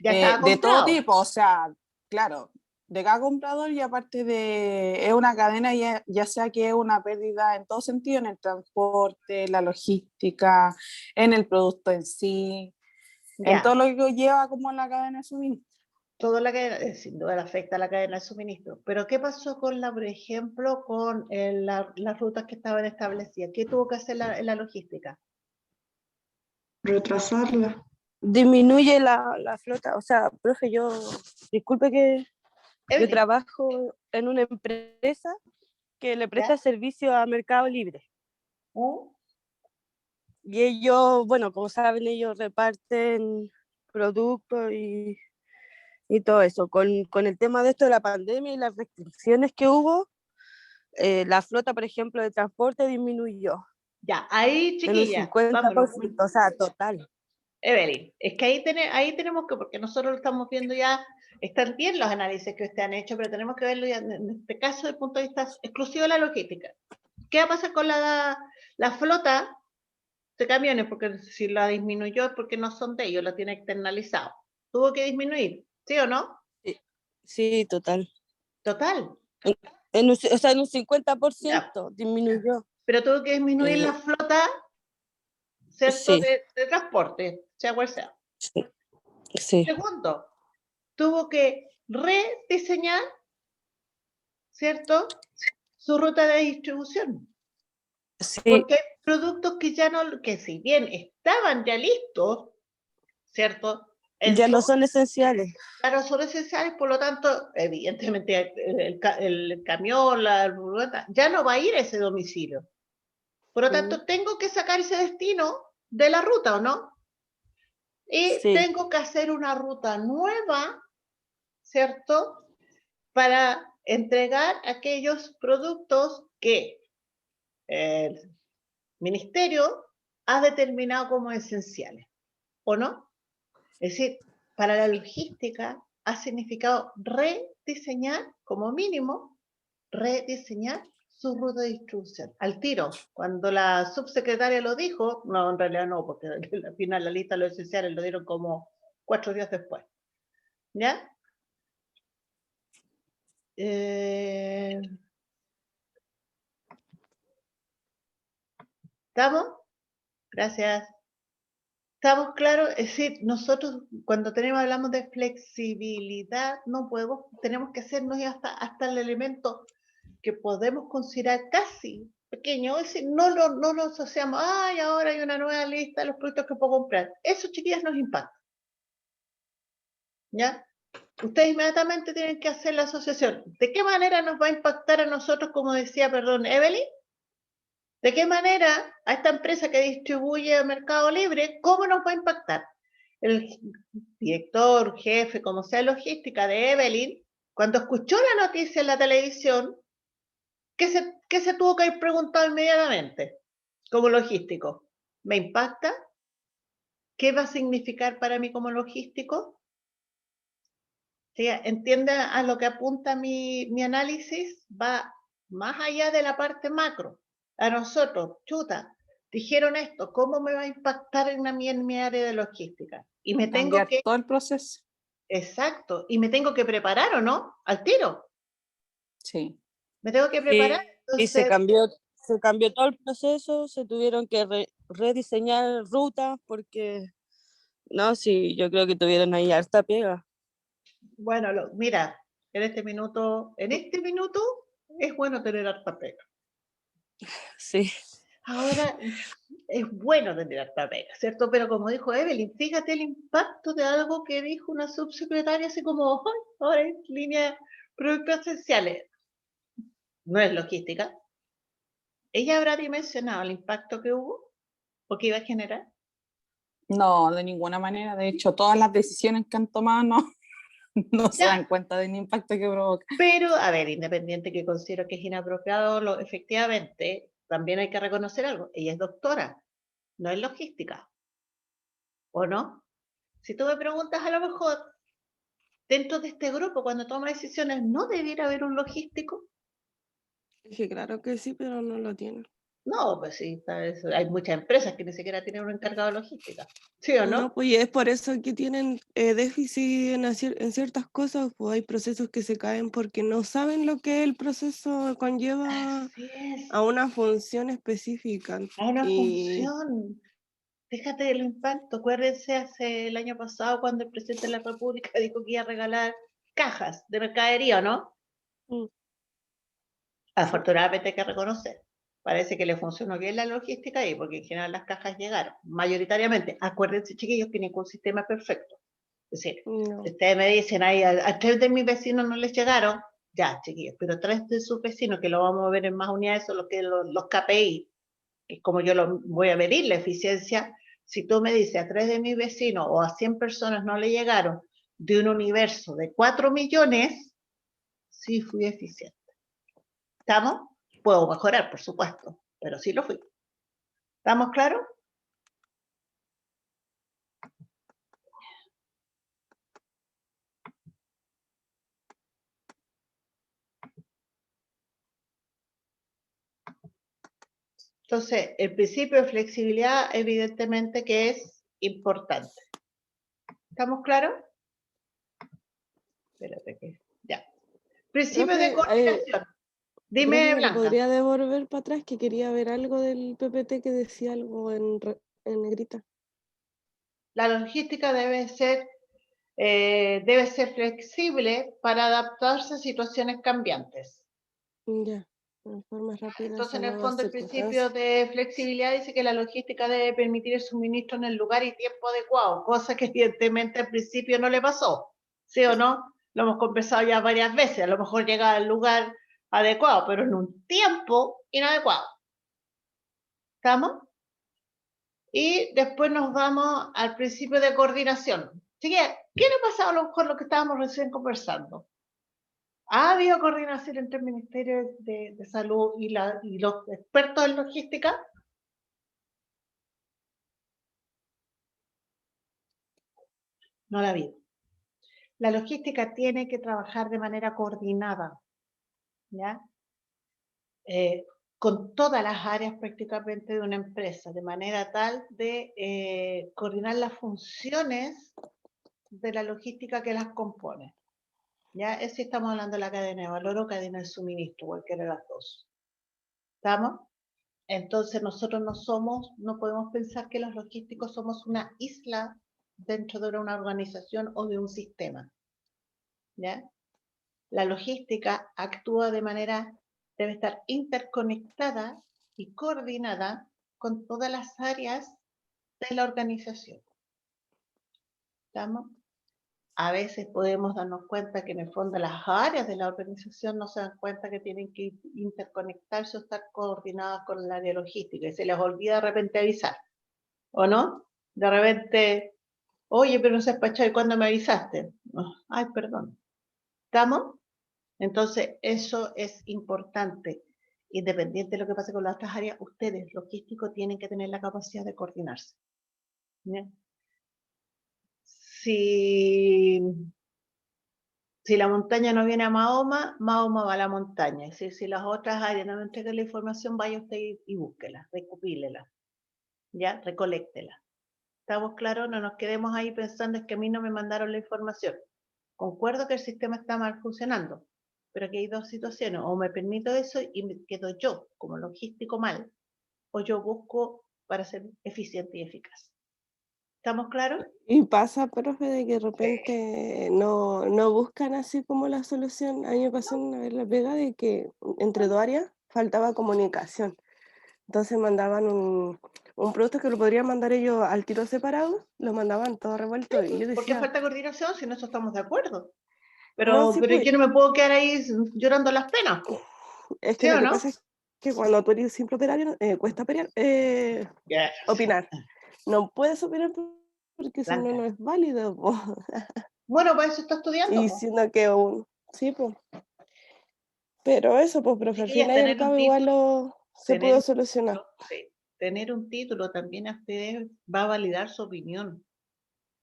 Speaker 1: Ya estaba
Speaker 10: De todo
Speaker 1: comprado.
Speaker 10: tipo, o sea, claro, de cada comprador y aparte de, es una cadena ya sea que es una pérdida en todo sentido, en el transporte, la logística, en el producto en sí, en
Speaker 1: Ya.
Speaker 10: todo lo que lleva como la cadena de suministro.
Speaker 1: Toda la cadena, sin duda le afecta a la cadena de suministro. Pero ¿qué pasó con por ejemplo, con las rutas que estaban establecidas? ¿Qué tuvo que hacer la logística?
Speaker 5: Retrasarla.
Speaker 11: Disminuye la flota. O sea, profe, disculpe que yo
Speaker 1: Evelyn,
Speaker 11: trabajo en una empresa que le presta
Speaker 1: ¿ya?
Speaker 11: servicio a Mercado Libre.
Speaker 1: ¿Mm?
Speaker 11: Y ellos, bueno, como saben, ellos reparten productos y todo eso. Con el tema de esto de la pandemia y las restricciones que hubo, la flota, por ejemplo, de transporte disminuyó
Speaker 1: Ya, ahí,
Speaker 11: en un
Speaker 1: chiquilla, vámonos.
Speaker 11: 50%, o sea, total.
Speaker 1: Evelyn, es que ahí tenemos que, porque nosotros lo estamos viendo ya, están bien los análisis que usted han hecho, pero tenemos que verlo ya en este caso desde el punto de vista exclusivo de la logística. ¿Qué va a pasar con la flota de camiones? Porque si la disminuyó es porque no son de ellos, la tiene externalizado. Tuvo que disminuir, ¿sí o no?
Speaker 11: Sí, total.
Speaker 1: Total.
Speaker 11: O sea, en un
Speaker 1: Ya.
Speaker 11: 50% disminuyó.
Speaker 1: Pero tuvo que disminuir la flota, ¿cierto?
Speaker 11: Sí,
Speaker 1: De transporte, sea cual sea.
Speaker 11: sí.
Speaker 1: Segundo, tuvo que rediseñar, ¿cierto? Su ruta de distribución.
Speaker 11: Sí,
Speaker 1: Porque hay productos que ya no, que si bien estaban ya listos, ¿cierto?
Speaker 11: ya no son esenciales.
Speaker 1: Claro, son esenciales, por lo tanto, evidentemente el camión, la furgoneta, ya no va a ir a ese domicilio. Por lo tanto, tengo que sacar ese destino de la ruta, ¿o no? Y
Speaker 11: Sí,
Speaker 1: tengo que hacer una ruta nueva, ¿cierto? Para entregar aquellos productos que el ministerio ha determinado como esenciales, ¿o no? Es decir, para la logística ha significado rediseñar, como mínimo, rediseñar su ruta de distribución. Al tiro, cuando la subsecretaria lo dijo, no, en realidad no, porque al final la lista de los esenciales lo dieron como 4 días después. ¿Ya? ¿Estamos? Gracias. ¿Estamos claros? Es decir, nosotros cuando hablamos de flexibilidad, no podemos, tenemos que hacernos hasta el elemento que podemos considerar casi pequeño, es decir, no lo asociamos, ay, ahora hay una nueva lista de los productos que puedo comprar. Eso, chiquillas, nos impacta. ¿Ya? Ustedes inmediatamente tienen que hacer la asociación. ¿De qué manera nos va a impactar a nosotros, como decía, perdón, Evelyn? ¿De qué manera a esta empresa que distribuye a Mercado Libre, cómo nos va a impactar? El director, jefe, como sea logística de Evelyn, cuando escuchó la noticia en la televisión, ¿qué se tuvo que haber preguntado inmediatamente como logístico? ¿Me impacta? ¿Qué va a significar para mí como logístico? ¿Sí? ¿Entiende a lo que apunta mi análisis? Va más allá de la parte macro. A nosotros, chuta, dijeron esto, ¿cómo me va a impactar en mi área de logística? Y me tengo
Speaker 10: Cambiar
Speaker 1: que,
Speaker 10: todo el proceso.
Speaker 1: exacto, y me tengo que preparar, ¿o no? Al tiro.
Speaker 10: Sí.
Speaker 1: Me tengo que preparar.
Speaker 11: Y se cambió todo el proceso, se tuvieron que rediseñar rutas porque, no, sí, yo creo que tuvieron ahí harta pega.
Speaker 1: Bueno, mira, en este minuto es bueno tener harta pega.
Speaker 11: Sí.
Speaker 1: Ahora, es bueno tener harta pega, ¿cierto? Pero como dijo Evelyn, fíjate el impacto de algo que dijo una subsecretaria así como, ¡ay! Ahora es línea productos esenciales. No es logística. ¿Ella habrá dimensionado el impacto que hubo o que iba a generar?
Speaker 10: No, de ninguna manera. De hecho, todas las decisiones que han tomado no se
Speaker 1: Ya.
Speaker 10: dan cuenta del impacto que provoca.
Speaker 1: Pero, a ver, independiente que considero que es inapropiado, efectivamente, también hay que reconocer algo. Ella es doctora, no es logística. ¿O no? Si tú me preguntas, a lo mejor, dentro de este grupo, cuando toma decisiones, ¿no debiera haber un logístico?
Speaker 2: Dije, claro que sí, pero no lo tienen.
Speaker 1: No, pues sí, hay muchas empresas que ni siquiera tienen un encargado de logística. ¿Sí o no?
Speaker 2: No, pues y es por eso que tienen déficit en ciertas cosas, pues hay procesos que se caen porque no saben lo que el proceso conlleva
Speaker 1: Así es,
Speaker 2: a una función específica.
Speaker 1: a una
Speaker 2: Y
Speaker 1: función. Fíjate el impacto. Acuérdense hace el año pasado cuando el presidente de la República dijo que iba a regalar cajas de mercadería, ¿no?
Speaker 2: Mm.
Speaker 1: Afortunadamente hay que reconocer. Parece que le funcionó bien la logística ahí, porque en general las cajas llegaron, mayoritariamente. Acuérdense, chiquillos, que ningún sistema es perfecto. Es decir,
Speaker 2: no.
Speaker 1: si ustedes me dicen, ahí a 3 de mis vecinos no les llegaron, ya, chiquillos, pero 3 de sus vecinos, que lo vamos a ver en más unidades, son los KPI, que es como yo lo voy a medir la eficiencia. Si tú me dices a 3 de mis vecinos o a 100 personas no le llegaron de un universo de 4 millones, sí fui eficiente. ¿Estamos? Puedo mejorar, por supuesto, pero sí lo fui. ¿Estamos claros? Entonces, el principio de flexibilidad evidentemente que es importante. ¿Estamos claros? Espérate que ya. Principio de
Speaker 2: Profe,
Speaker 1: coordinación. Dime,
Speaker 2: profe, ¿me lo
Speaker 1: Blanca.
Speaker 2: podría devolver para atrás? Que quería ver algo del PPT que decía algo en negrita.
Speaker 1: La logística debe ser flexible para adaptarse a situaciones cambiantes.
Speaker 2: Ya, de forma rápida.
Speaker 1: Entonces, en
Speaker 2: esa
Speaker 1: el
Speaker 2: nueva
Speaker 1: fondo, el principio
Speaker 2: circunstancia.
Speaker 1: de flexibilidad dice que la logística debe permitir el suministro en el lugar y tiempo adecuado, cosa que evidentemente al principio no le pasó. ¿Sí o no? Lo hemos conversado ya varias veces. A lo mejor llega al lugar adecuado, pero en un tiempo inadecuado. ¿Estamos? Y después nos vamos al principio de coordinación. Así que, ¿qué le ha pasado a lo mejor lo que estábamos recién conversando? ¿Ha habido coordinación entre el Ministerio de Salud y los expertos en logística? No la ha habido. La logística tiene que trabajar de manera coordinada, ¿ya? Con todas las áreas prácticamente de una empresa, de manera tal de coordinar las funciones de la logística que las compone. ¿Ya? Es si estamos hablando de la cadena de valor o cadena de suministro, cualquiera de las dos. ¿Estamos? Entonces nosotros no podemos pensar que los logísticos somos una isla dentro de una organización o de un sistema. ¿Ya? La logística actúa debe estar interconectada y coordinada con todas las áreas de la organización. ¿Estamos? A veces podemos darnos cuenta que en el fondo las áreas de la organización no se dan cuenta que tienen que interconectarse o estar coordinadas con el área logística y se les olvida de repente avisar, ¿o no? De repente, oye, pero no se despachó, ¿y cuándo me avisaste? Oh, ay, perdón. ¿Estamos? Entonces, eso es importante. Independiente de lo que pase con las otras áreas, ustedes, logísticos, tienen que tener la capacidad de coordinarse. ¿Bien? Si la montaña no viene a Mahoma, Mahoma va a la montaña. Es decir, si las otras áreas no me entregan la información, vaya usted y búsquela, recopílela, ¿ya? Recoléctela. ¿Estamos claros? No nos quedemos ahí pensando es que a mí no me mandaron la información. Concuerdo que el sistema está mal funcionando, pero aquí hay dos situaciones. O me permito eso y me quedo yo como logístico mal, o yo busco para ser eficiente y eficaz. ¿Estamos claros?
Speaker 2: Y pasa, profe, de que de repente no buscan así como la solución. A mí me pasó una vez la pega de que entre dos áreas faltaba comunicación. Entonces mandaban un producto que lo podrían mandar ellos al tiro separado, lo mandaban todo revuelto. Y yo
Speaker 1: ¿Por qué
Speaker 2: decía,
Speaker 1: falta coordinación si en eso estamos de acuerdo?
Speaker 2: no,
Speaker 1: Pero,
Speaker 2: sí,
Speaker 1: pero
Speaker 2: pues,
Speaker 1: yo no me puedo quedar ahí llorando las penas, po.
Speaker 2: es que
Speaker 1: ¿Sí
Speaker 2: lo
Speaker 1: o
Speaker 2: que
Speaker 1: no?
Speaker 2: pasa es que cuando tú eres simple operario, cuesta
Speaker 1: Ya.
Speaker 2: opinar. No puedes opinar porque si no,
Speaker 1: Blanca.
Speaker 2: no es válido, po.
Speaker 1: Bueno, para eso está estudiando,
Speaker 2: Y
Speaker 1: po.
Speaker 2: siendo que sí, pues. Pero eso, pues, profe, al
Speaker 1: Chiquillas,
Speaker 2: final y al
Speaker 1: tener un
Speaker 2: cabo igual
Speaker 1: título,
Speaker 2: se
Speaker 1: tener
Speaker 2: pudo
Speaker 1: un
Speaker 2: solucionar.
Speaker 1: título, sí, tener un título también a ustedes va a validar su opinión,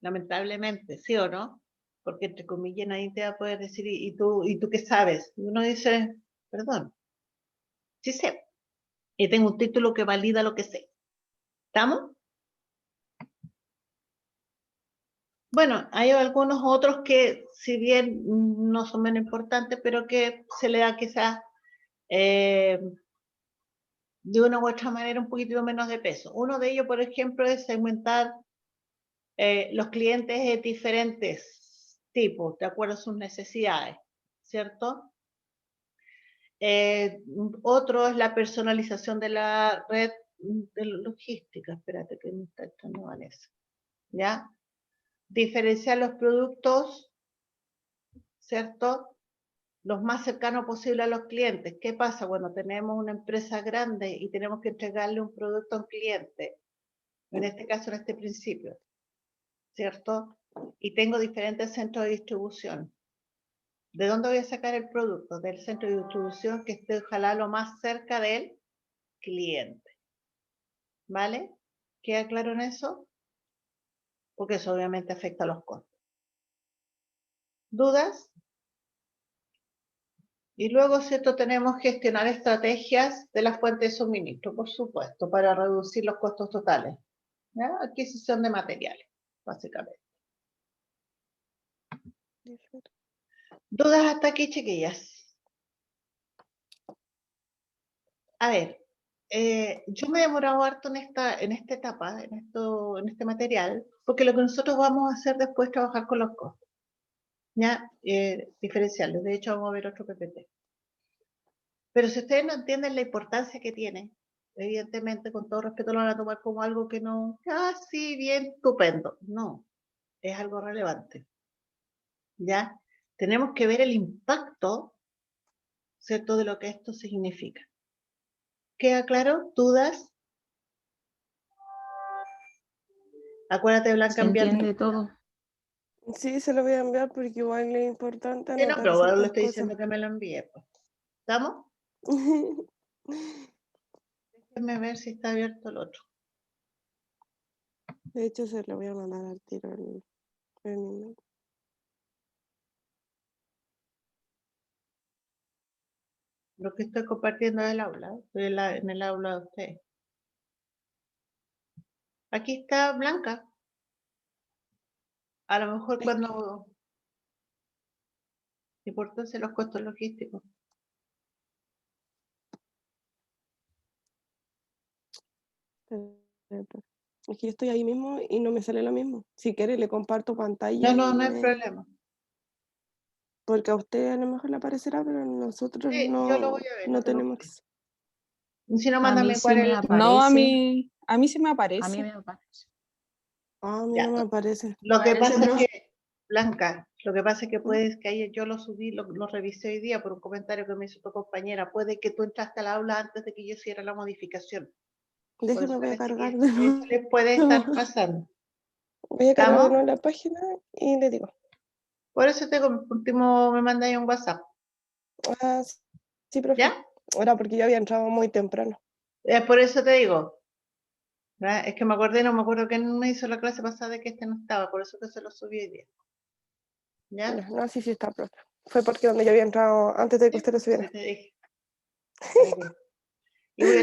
Speaker 1: lamentablemente, ¿sí o no? Porque entre comillas nadie te va a poder decir, ¿y tú qué sabes? Y uno dice, perdón, sí sé, y tengo un título que valida lo que sé. ¿Estamos? Bueno, hay algunos otros que, si bien no son menos importantes, pero que se le da quizás de una u otra manera un poquitito menos de peso. Uno de ellos, por ejemplo, es segmentar los clientes de diferentes tipos, de acuerdo a sus necesidades, ¿cierto? Otro es la personalización de la red de logística. Espérate que me está echando Vanessa. ¿Ya? Diferenciar los productos, ¿cierto? Los más cercanos posible a los clientes. ¿Qué pasa cuando tenemos una empresa grande y tenemos que entregarle un producto a un cliente? En este caso, en este principio, ¿cierto? Y tengo diferentes centros de distribución. ¿De dónde voy a sacar el producto? Del centro de distribución que esté ojalá lo más cerca del cliente. ¿Vale? ¿Queda claro en eso? Porque eso obviamente afecta a los costos. ¿Dudas? Y luego, ¿cierto? Tenemos que gestionar estrategias de las fuentes de suministro, por supuesto, para reducir los costos totales. ¿Ya? Adquisición de materiales, básicamente. ¿Dudas hasta aquí, chiquillas? A ver, yo me he demorado harto en esta etapa, en este material, porque lo que nosotros vamos a hacer después es trabajar con los costos, ¿ya? Diferenciarlos. De hecho, vamos a ver otro PPT. Pero si ustedes no entienden la importancia que tiene, evidentemente, con todo respeto, lo van a tomar como algo que no, sí, bien, estupendo. No, es algo relevante, ¿ya? Tenemos que ver el impacto, ¿cierto?, de lo que esto significa. ¿Queda claro? ¿Dudas? Acuérdate, Blanca,
Speaker 6: Se
Speaker 1: enviar.
Speaker 6: entiende todo.
Speaker 2: Sí, se lo voy a enviar porque igual es importante
Speaker 1: Sí, no,
Speaker 2: anotar
Speaker 1: pero ahora le
Speaker 2: ciertas
Speaker 1: estoy
Speaker 2: cosas.
Speaker 1: diciendo que me lo envíe, pues. ¿Estamos? Déjenme ver si está abierto el otro.
Speaker 2: De hecho, se lo voy a mandar al tiro en email.
Speaker 1: Lo que estoy compartiendo es el aula, estoy en el aula de ustedes. Aquí está Blanca. A lo mejor cuando... Importancia de los costos logísticos.
Speaker 2: Es que yo estoy ahí mismo y no me sale lo mismo. Si quiere, le comparto pantalla.
Speaker 1: No hay problema.
Speaker 2: Porque a usted a lo mejor le aparecerá, pero nosotros
Speaker 1: Sí, yo lo voy a ver,
Speaker 2: no tenemos.
Speaker 1: Si no,
Speaker 6: A
Speaker 1: mándame
Speaker 6: mí
Speaker 1: cuál
Speaker 6: sí
Speaker 1: es
Speaker 6: me
Speaker 1: el...
Speaker 6: aparece.
Speaker 10: No, a mí sí me
Speaker 6: A
Speaker 10: aparece.
Speaker 6: mí me aparece.
Speaker 2: Ah, a mí
Speaker 1: Ya.
Speaker 2: no me aparece.
Speaker 1: Lo que
Speaker 6: Parece,
Speaker 1: pasa es
Speaker 6: profe.
Speaker 1: que, Blanca, lo que pasa es que puede que ayer yo lo subí, lo revisé hoy día por un comentario que me hizo tu compañera. Puede que tú entraste al aula antes de que yo hiciera la modificación. Por
Speaker 2: Déjeme,
Speaker 1: eso
Speaker 2: voy a
Speaker 1: parece
Speaker 2: cargar
Speaker 1: que
Speaker 2: de
Speaker 1: eso
Speaker 2: nuevo.
Speaker 1: les puede estar pasando.
Speaker 2: Voy a cargar de
Speaker 1: ¿Estamos?
Speaker 2: nuevo la página y le digo.
Speaker 1: Por eso por último me mandáis un WhatsApp.
Speaker 2: Ah, sí, profe.
Speaker 1: ¿Ya?
Speaker 2: Ahora, porque yo había entrado muy temprano.
Speaker 1: Por eso te digo. ¿Verdad? Es que me acordé, no me acuerdo quién me hizo la clase pasada de que este no estaba, por eso que se lo subí hoy día. ¿Ya?
Speaker 2: No, sí está, profe. Fue porque donde yo había entrado antes de que usted lo subiera.
Speaker 1: Sí, te dije. Ok. Y voy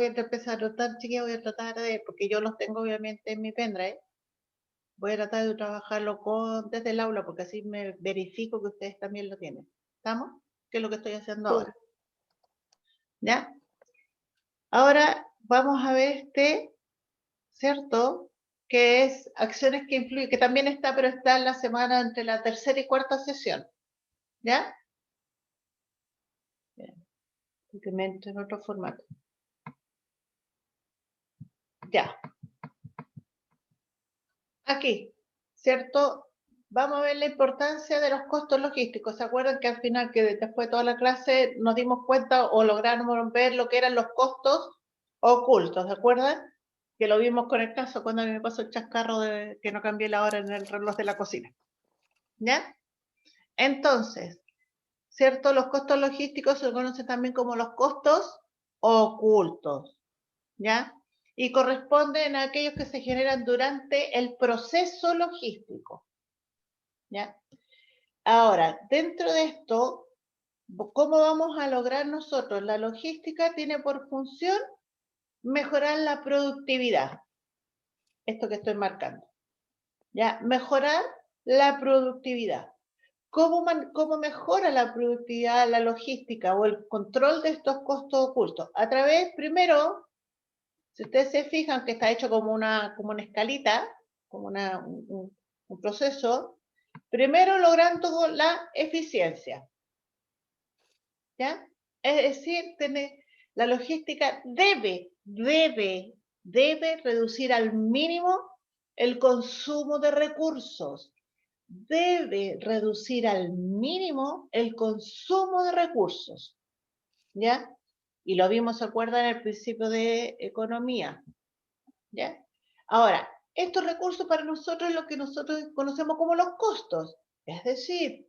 Speaker 1: a empezar a tratar, chiquillos, voy a tratar de, porque yo los tengo obviamente en mi pendrive, voy a tratar de trabajarlo desde el aula, porque así me verifico que ustedes también lo tienen. ¿Estamos? Que es lo que estoy haciendo ahora. ¿Ya? Ahora vamos a ver ¿cierto? Que es acciones que influyen, que también está, pero está en la semana entre la tercera y cuarta sesión. ¿Ya? Bien. Que me entre en otro formato. Ya. Aquí, ¿cierto? Vamos a ver la importancia de los costos logísticos. ¿Se acuerdan que al final, que después de toda la clase, nos dimos cuenta o logramos ver lo que eran los costos ocultos? ¿Se acuerdan? que lo vimos con el caso cuando a mí me pasó el chascarro de que no cambié la hora en el reloj de la cocina. ¿Ya? Entonces, ¿cierto? Los costos logísticos se conocen también como los costos ocultos, ¿ya? Y corresponden a aquellos que se generan durante el proceso logístico, ¿ya? Ahora, dentro de esto, ¿cómo vamos a lograr nosotros? La logística tiene por función mejorar la productividad. Esto que estoy marcando, ¿ya? Mejorar la productividad. ¿Cómo mejora la productividad, la logística o el control de estos costos ocultos? A través, primero, si ustedes se fijan que está hecho como una escalita, como un proceso, primero logrando la eficiencia. ¿Ya? Es decir, la logística debe reducir al mínimo el consumo de recursos. Debe reducir al mínimo el consumo de recursos, ¿ya? Y lo vimos, ¿se acuerdan? En el principio de economía, ¿ya? Ahora, estos recursos para nosotros es lo que nosotros conocemos como los costos, es decir,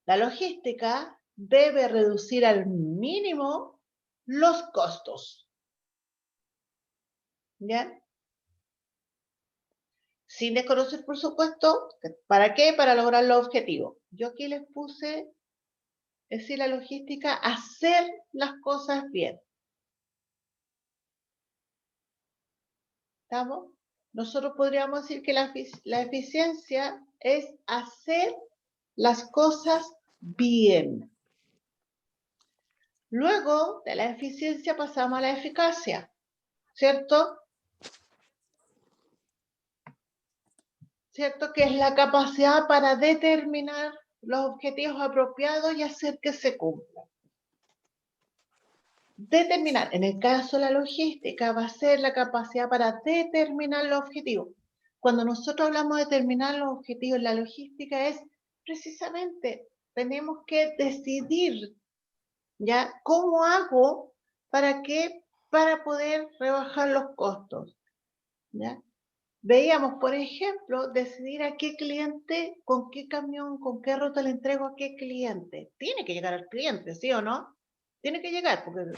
Speaker 1: la logística debe reducir al mínimo los costos, ¿ya? Sin desconocer, por supuesto, ¿para qué? Para lograr los objetivos. Yo aquí les puse, es decir, la logística, hacer las cosas bien. ¿Estamos? Nosotros podríamos decir que la eficiencia es hacer las cosas bien. Luego de la eficiencia pasamos a la eficacia, ¿cierto? ¿Cierto? Que es la capacidad para determinar los objetivos apropiados y hacer que se cumplan. Determinar, en el caso de la logística, va a ser la capacidad para determinar los objetivos. Cuando nosotros hablamos de determinar los objetivos en la logística es precisamente, tenemos que decidir, ¿ya? ¿Cómo hago para poder rebajar los costos? ¿Ya? Veíamos, por ejemplo, decidir a qué cliente, con qué camión, con qué ruta le entrego a qué cliente. Tiene que llegar al cliente, ¿sí o no? Tiene que llegar, porque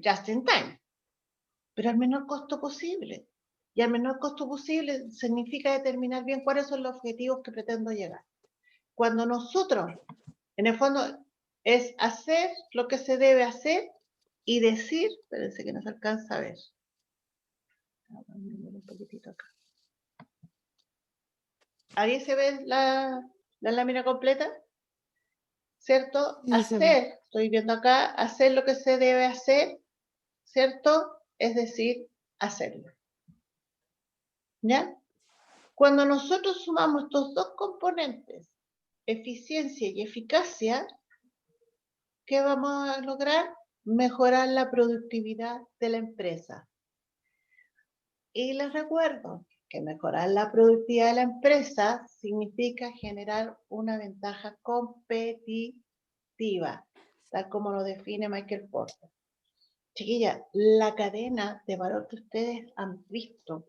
Speaker 1: just in time, pero al menor costo posible. Y al menor costo posible significa determinar bien cuáles son los objetivos que pretendo llegar. Cuando nosotros, en el fondo, es hacer lo que se debe hacer y decir, espérense que no se alcanza a ver. Un poquitito acá. Ahí se ve la lámina completa, ¿cierto?
Speaker 2: Sí, se ve.
Speaker 1: Hacer, estoy viendo acá, hacer lo que se debe hacer, ¿cierto? Es decir, hacerlo. ¿Ya? Cuando nosotros sumamos estos dos componentes, eficiencia y eficacia, ¿qué vamos a lograr? Mejorar la productividad de la empresa. Y les recuerdo que mejorar la productividad de la empresa significa generar una ventaja competitiva, tal como lo define Michael Porter. Chiquilla, la cadena de valor que ustedes han visto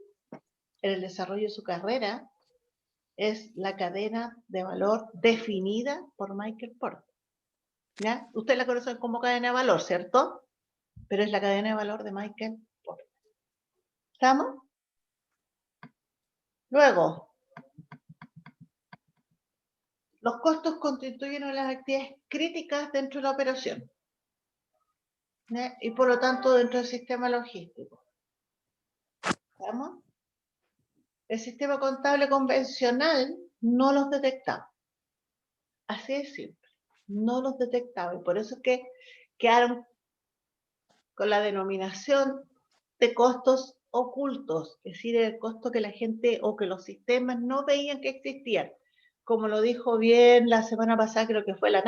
Speaker 1: en el desarrollo de su carrera es la cadena de valor definida por Michael Porter. ¿Ya? Ustedes la conocen como cadena de valor, ¿cierto? Pero es la cadena de valor de Michael Porter. ¿Estamos? Luego, los costos constituyen una de las actividades críticas dentro de la operación, ¿ya? Y por lo tanto dentro del sistema logístico. ¿Estamos? El sistema contable convencional no los detectaba. Así de simple. No los detectaba. Y por eso es que quedaron con la denominación de costos ocultos, es decir, el costo que la gente o que los sistemas no veían que existían. Como lo dijo bien la semana pasada, creo que fue la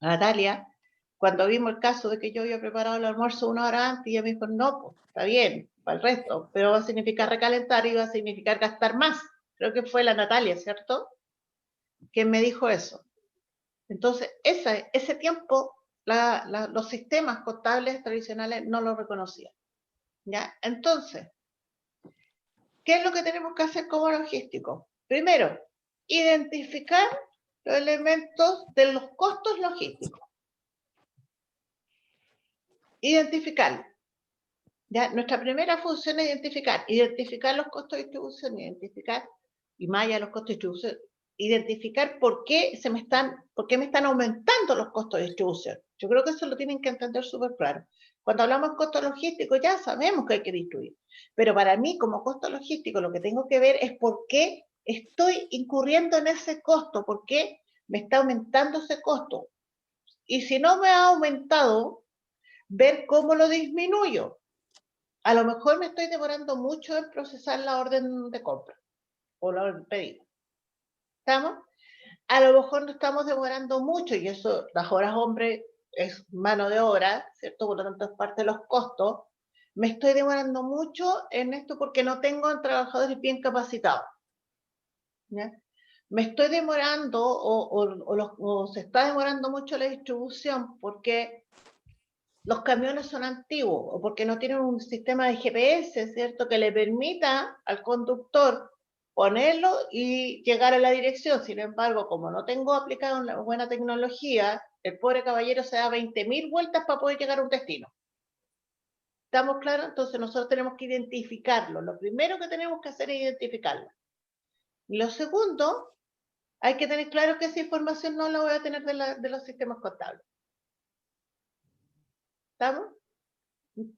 Speaker 1: Natalia, cuando vimos el caso de que yo había preparado el almuerzo 1 hora antes, y ella me dijo, no, pues, está bien, para el resto, pero va a significar recalentar y va a significar gastar más. Creo que fue la Natalia, ¿cierto? Quien me dijo eso. Entonces, ese tiempo, los sistemas contables tradicionales no lo reconocían. ¿Ya? Entonces, ¿qué es lo que tenemos que hacer como logísticos? Primero, identificar los elementos de los costos logísticos. Identificarlos. ¿Ya? Nuestra primera función es identificar los costos de distribución, y más allá de los costos de distribución, identificar por qué me están aumentando los costos de distribución. Yo creo que eso lo tienen que entender súper claro. Cuando hablamos de costos logísticos ya sabemos que hay que distribuir, pero para mí como costo logístico lo que tengo que ver es por qué estoy incurriendo en ese costo, por qué me está aumentando ese costo. Y si no me ha aumentado, ver cómo lo disminuyo. A lo mejor me estoy demorando mucho en procesar la orden de compra o la orden de pedido. ¿Estamos? A lo mejor nos estamos demorando mucho y eso, las horas hombre es mano de obra, ¿cierto? Por lo tanto es parte de los costos. Me estoy demorando mucho en esto porque no tengo trabajadores bien capacitados. ¿Ya? Me estoy demorando o se está demorando mucho la distribución porque los camiones son antiguos o porque no tienen un sistema de GPS, ¿cierto? Que le permita al conductor ponerlo y llegar a la dirección. Sin embargo, como no tengo aplicado una buena tecnología, el pobre caballero se da 20.000 vueltas para poder llegar a un destino. ¿Estamos claros? Entonces nosotros tenemos que identificarlo. Lo primero que tenemos que hacer es identificarlo. Y lo segundo, hay que tener claro que esa información no la voy a tener de los sistemas contables. ¿Estamos?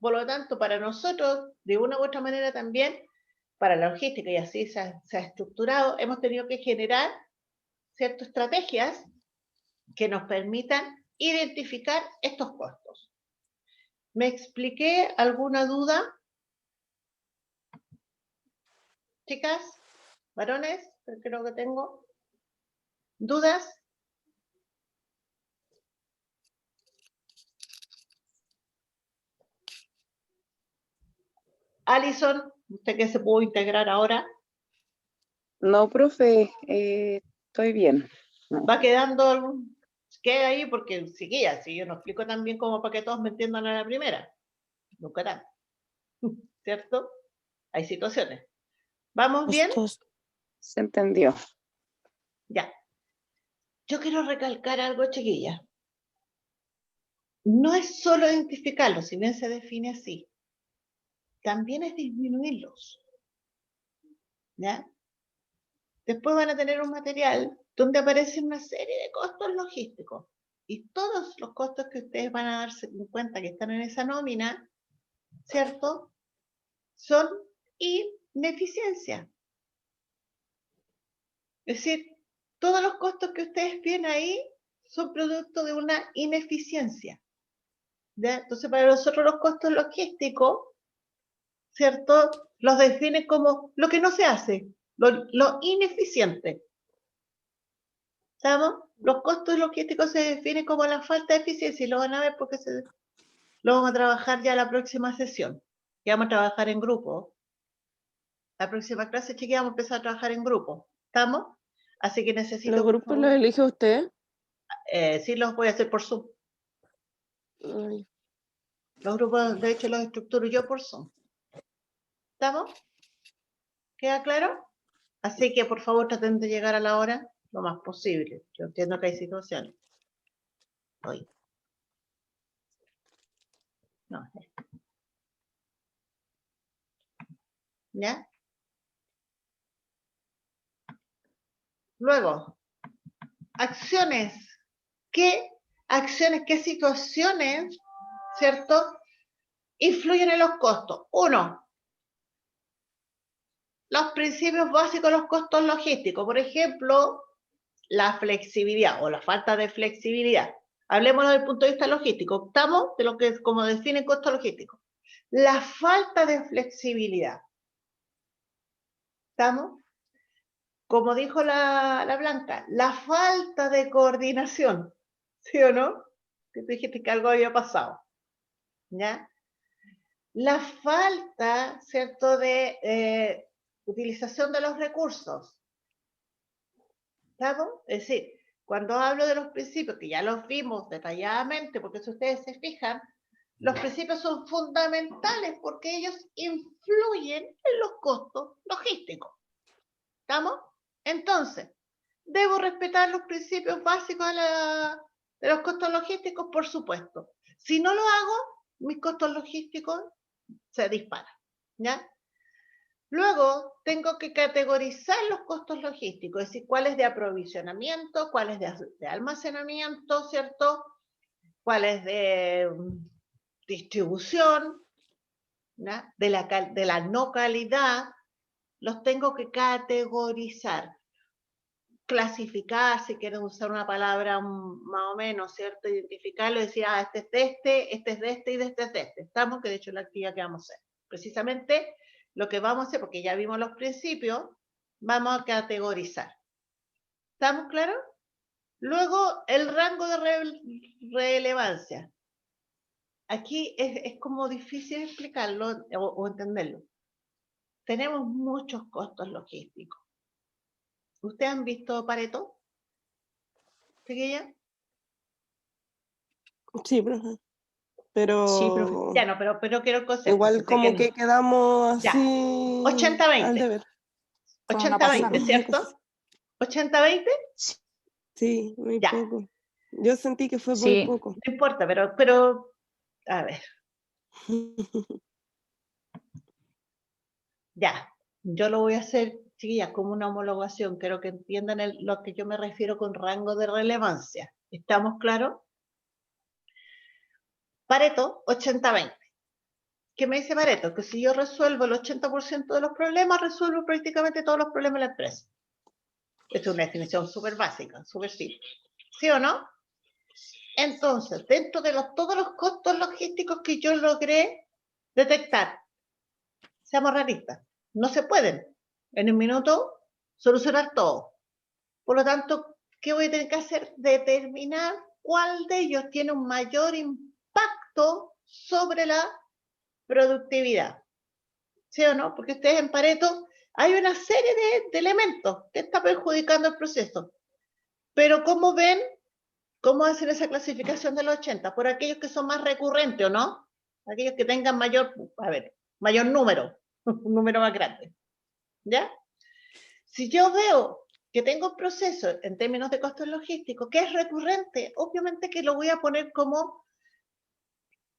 Speaker 1: Por lo tanto, para nosotros, de una u otra manera también, para la logística, y así se ha estructurado, hemos tenido que generar ciertas estrategias que nos permitan identificar estos costos. ¿Me expliqué? ¿Alguna duda? Chicas, varones, creo que tengo. ¿Dudas? Alison, ¿usted qué se pudo integrar ahora?
Speaker 4: No, profe, estoy bien.
Speaker 1: Va quedando, queda ahí porque seguía, si yo no explico tan bien como para que todos me entiendan a la primera. Nunca tanto. ¿Cierto? Hay situaciones. ¿Vamos bien?
Speaker 4: Se entendió.
Speaker 1: Ya. Yo quiero recalcar algo, chiquilla. No es solo identificarlos, si bien se define así. También es disminuirlos. ¿Ya? Después van a tener un material donde aparece una serie de costos logísticos. Y todos los costos que ustedes van a darse cuenta que están en esa nómina, ¿cierto? Son ineficiencia. Es decir, todos los costos que ustedes ven ahí son producto de una ineficiencia. ¿Ya? Entonces, para nosotros los costos logísticos, ¿cierto? Los define como lo que no se hace, lo ineficiente. ¿Estamos? Los costos logísticos se definen como la falta de eficiencia y lo van a ver porque lo vamos a trabajar ya la próxima sesión. Ya vamos a trabajar en grupo. La próxima clase, chiquillos, vamos a empezar a trabajar en grupo. ¿Estamos? Así que necesito...
Speaker 2: ¿Los grupos los elige usted?
Speaker 1: Sí, los voy a hacer por Zoom.
Speaker 2: Ay.
Speaker 1: Los grupos, de hecho, los estructuro yo por Zoom. ¿Estamos? ¿Queda claro? Así que, por favor, traten de llegar a la hora lo más posible. Yo entiendo que hay situaciones. Hoy. No. ¿Ya? Luego, acciones. ¿Qué acciones, qué situaciones, ¿cierto?, influyen en los costos? Uno, los principios básicos de los costos logísticos. Por ejemplo, la flexibilidad o la falta de flexibilidad. Hablemos desde el punto de vista logístico. Estamos de lo que es como define costo logístico. La falta de flexibilidad. ¿Estamos? Como dijo la Blanca, la falta de coordinación. ¿Sí o no? Que tú dijiste que algo había pasado. ¿Ya? La falta, ¿cierto?, de utilización de los recursos. ¿Estamos? Es decir, cuando hablo de los principios, que ya los vimos detalladamente, porque si ustedes se fijan, Los principios son fundamentales porque ellos influyen en los costos logísticos. ¿Estamos? Entonces, ¿debo respetar los principios básicos de los costos logísticos? Por supuesto. Si no lo hago, mis costos logísticos se disparan. ¿Ya? Luego, tengo que categorizar los costos logísticos, es decir, cuáles de aprovisionamiento, cuáles de almacenamiento, ¿cierto? Cuáles de distribución, ¿no? De la no calidad, los tengo que categorizar, clasificar, si quieren usar una palabra más o menos, ¿cierto? Identificarlo y decir, este es de este es de este y este es de este. Estamos, que de hecho es la actividad que vamos a hacer. Precisamente lo que vamos a hacer, porque ya vimos los principios, vamos a categorizar. ¿Estamos claros? Luego, el rango de relevancia. Aquí es como difícil explicarlo o entenderlo. Tenemos muchos costos logísticos. ¿Ustedes han visto Pareto? ¿Chiquilla?
Speaker 2: Sí, profe. Pero
Speaker 9: Sí, profe.
Speaker 1: Ya no, pero quiero el concepto.
Speaker 2: igual como que quedamos
Speaker 1: Ya.
Speaker 2: así
Speaker 1: 80-20.
Speaker 2: al deber.
Speaker 1: 80-20, ¿cierto? 80-20.
Speaker 2: Sí, muy
Speaker 1: Ya.
Speaker 2: poco. Yo sentí que fue
Speaker 6: Sí.
Speaker 2: muy poco.
Speaker 1: No importa, pero a ver. Ya, yo lo voy a hacer, chiquillas, como una homologación. Quiero que entiendan lo que yo me refiero con rango de relevancia. ¿Estamos claros? Pareto, 80-20. ¿Qué me dice Pareto? Que si yo resuelvo el 80% de los problemas, resuelvo prácticamente todos los problemas de la empresa. Esta es una definición súper básica, súper simple. ¿Sí o no? Entonces, dentro de todos los costos logísticos que yo logré detectar, seamos realistas, no se pueden en un minuto solucionar todo. Por lo tanto, ¿qué voy a tener que hacer? Determinar cuál de ellos tiene un mayor impacto sobre la productividad. ¿Sí o no? Porque ustedes en Pareto hay una serie de elementos que están perjudicando el proceso. Pero ¿cómo ven? ¿Cómo hacen esa clasificación de los 80? Por aquellos que son más recurrentes, ¿o no? Aquellos que tengan mayor número, un número más grande. ¿Ya? Si yo veo que tengo un proceso en términos de costos logísticos que es recurrente, obviamente que lo voy a poner como,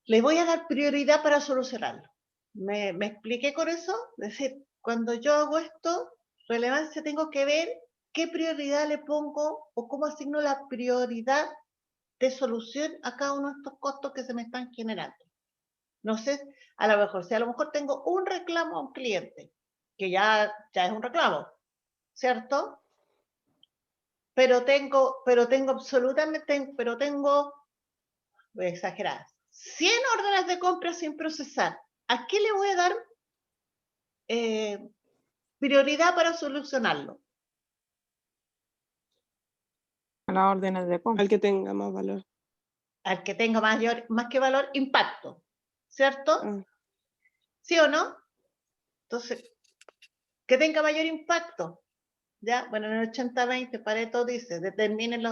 Speaker 1: le voy a dar prioridad para solucionarlo. ¿Me expliqué con eso? Es decir, cuando yo hago esto, relevancia, tengo que ver qué prioridad le pongo o cómo asigno la prioridad de solución a cada uno de estos costos que se me están generando. No sé, a lo mejor tengo un reclamo a un cliente, que ya es un reclamo, ¿cierto? Pero tengo, voy a exagerar, 100 órdenes de compra sin procesar. ¿A qué le voy a dar prioridad para solucionarlo?
Speaker 10: A las órdenes de compra.
Speaker 2: Al que tenga más valor.
Speaker 1: Al que tenga más que valor, impacto, ¿cierto? ¿Sí o no? Entonces, que tenga mayor impacto. ¿Ya? Bueno, en el 80-20 Pareto dice, determinen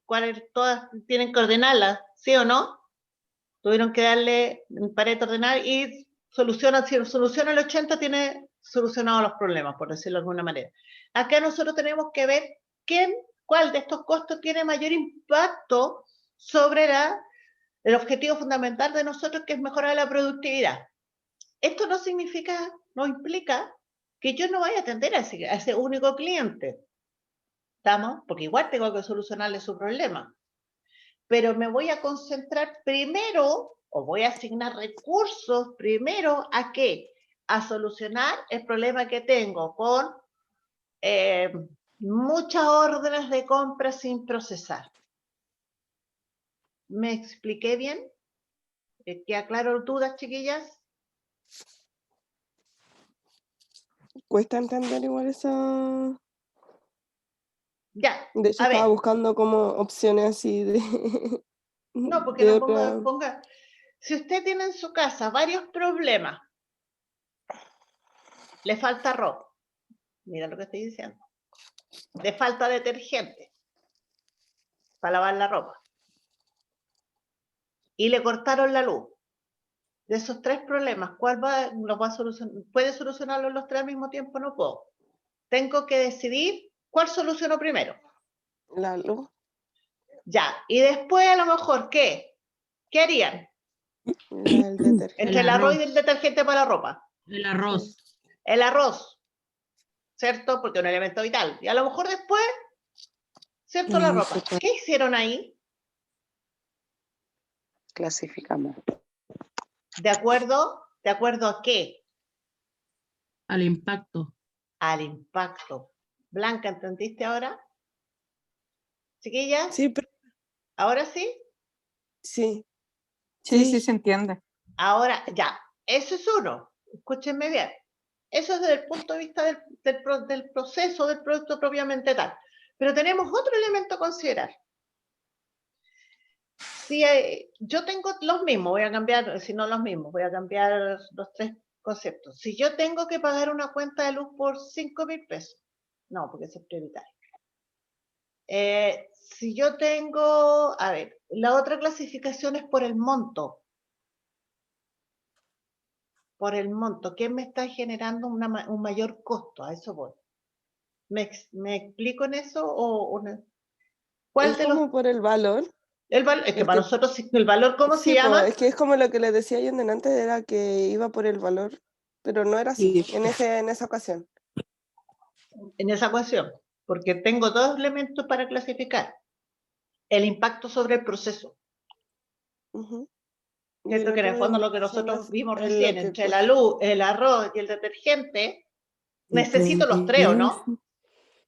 Speaker 1: cuáles todas tienen que ordenarlas, ¿sí o no? Tuvieron que darle Pareto ordenar y soluciona, si soluciona el 80 tiene solucionado los problemas, por decirlo de alguna manera. Acá nosotros tenemos que ver cuál de estos costos tiene mayor impacto sobre el objetivo fundamental de nosotros, que es mejorar la productividad. Esto no implica que yo no vaya a atender a ese único cliente. ¿Estamos? Porque igual tengo que solucionarle su problema. Pero me voy a concentrar primero, o voy a asignar recursos primero, ¿a qué? A solucionar el problema que tengo con muchas órdenes de compra sin procesar. ¿Me expliqué bien? ¿Que aclaro dudas, chiquillas?
Speaker 2: Cuesta entender igual esa...
Speaker 1: Ya,
Speaker 2: De hecho,
Speaker 1: a
Speaker 2: estaba
Speaker 1: ver.
Speaker 2: buscando como opciones así de...
Speaker 1: No, porque
Speaker 2: de
Speaker 1: no ponga... Si usted tiene en su casa varios problemas, le falta ropa, mira lo que estoy diciendo, le falta detergente para lavar la ropa, y le cortaron la luz. De esos 3 problemas, ¿cuál lo va a solucionar? ¿Puede solucionarlos los 3 al mismo tiempo? No puedo. Tengo que decidir cuál soluciono primero.
Speaker 2: La luz.
Speaker 1: Ya, y después a lo mejor, ¿qué? ¿Qué harían?
Speaker 2: El detergente.
Speaker 1: Entre el arroz y el detergente para la ropa.
Speaker 9: El arroz.
Speaker 1: El arroz, ¿cierto? Porque es un elemento vital. Y a lo mejor después, ¿cierto? La ropa. ¿Qué hicieron ahí?
Speaker 4: Clasificamos.
Speaker 1: ¿De acuerdo a qué?
Speaker 9: Al impacto.
Speaker 1: Al impacto. Blanca, ¿entendiste ahora? ¿Chiquillas?
Speaker 2: Sí, pero
Speaker 1: ¿Ahora sí?
Speaker 2: sí.
Speaker 10: Sí, se entiende.
Speaker 1: Ahora, ya, eso es uno. Escúchenme bien. Eso es desde el punto de vista del proceso del producto propiamente tal. Pero tenemos otro elemento a considerar. Si yo tengo los mismos, voy a cambiar, si no los mismos, voy a cambiar los 3 conceptos. Si yo tengo que pagar una cuenta de luz por 5.000 pesos, no, porque eso es prioritario. Si yo tengo, a ver, la otra clasificación es por el monto. Por el monto, ¿qué me está generando un mayor costo? A eso voy. ¿Me explico en eso? ¿Cuál
Speaker 2: Es
Speaker 1: de
Speaker 2: como
Speaker 1: los...?
Speaker 2: por el valor.
Speaker 1: Es que para nosotros el valor, ¿cómo se
Speaker 2: Sí,
Speaker 1: llama?
Speaker 2: es que es como lo que les decía yo antes, era que iba por el valor, pero no era así,
Speaker 11: Sí.
Speaker 2: en esa ocasión.
Speaker 1: En esa ecuación, porque tengo 2 elementos para clasificar. El impacto sobre el proceso.
Speaker 2: Ujú. Y
Speaker 1: ¿Cierto?
Speaker 2: el
Speaker 1: Que en el
Speaker 2: otro
Speaker 1: fondo lo que
Speaker 2: son
Speaker 1: nosotros vimos
Speaker 2: es
Speaker 1: recién,
Speaker 2: lo que
Speaker 1: entre la
Speaker 2: cuesta.
Speaker 1: luz, el arroz y el detergente, necesito los 3, ¿o no?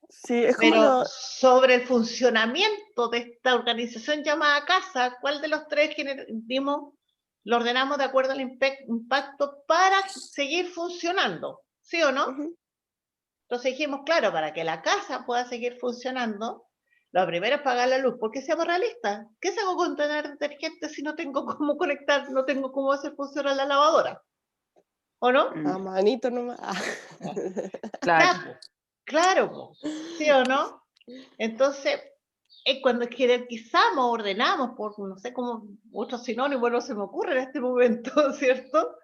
Speaker 2: Sí, es como
Speaker 1: Pero sobre el funcionamiento de esta organización llamada casa, ¿cuál de los 3 vimos, lo ordenamos de acuerdo al impacto para seguir funcionando? ¿Sí o no?
Speaker 2: Ujú.
Speaker 1: Entonces dijimos, claro, para que la casa pueda seguir funcionando, lo primero es pagar la luz, porque seamos realistas. ¿Qué hago con tener detergente si no tengo cómo conectar, no tengo cómo hacer funcionar la lavadora? ¿O no?
Speaker 2: A manito nomás.
Speaker 10: Claro.
Speaker 1: Claro, ¿sí o no? Entonces, cuando jerarquizamos, ordenamos, por no sé cómo, otro sinónimo no se me ocurre en este momento, ¿cierto?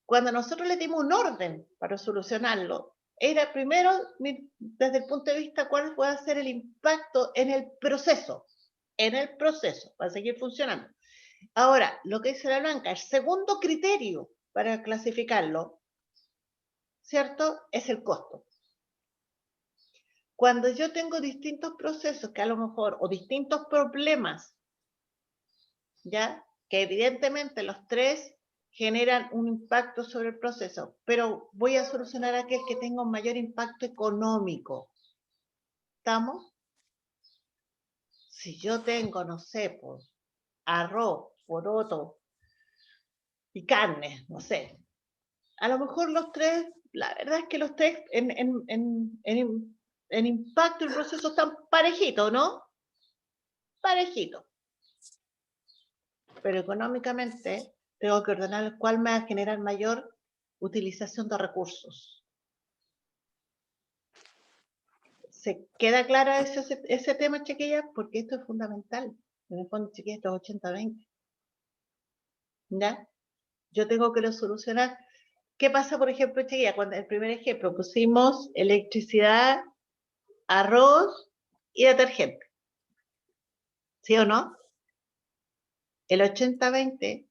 Speaker 1: Cuando nosotros le dimos un orden para solucionarlo, era primero, desde el punto de vista cuál puede ser el impacto en el proceso, para seguir funcionando. Ahora, lo que dice la Blanca, el segundo criterio para clasificarlo, ¿cierto? Es el costo. Cuando yo tengo distintos procesos que a lo mejor, o distintos problemas, ¿ya? Que evidentemente los 3 generan un impacto sobre el proceso, pero voy a solucionar aquel que tenga un mayor impacto económico. ¿Estamos? Si yo tengo, no sé, pues, arroz, poroto y carne, no sé. A lo mejor los 3, la verdad es que los 3 en impacto el proceso están parejitos, ¿no? Parejitos. Pero económicamente tengo que ordenar cuál me va a generar mayor utilización de recursos. ¿Se queda clara ese tema, chiquillas? Porque esto es fundamental. En el fondo, chiquillas, esto es 80-20. ¿Ya? Yo tengo que lo solucionar. ¿Qué pasa, por ejemplo, chiquillas? Cuando el primer ejemplo pusimos electricidad, arroz y detergente. ¿Sí o no? El 80-20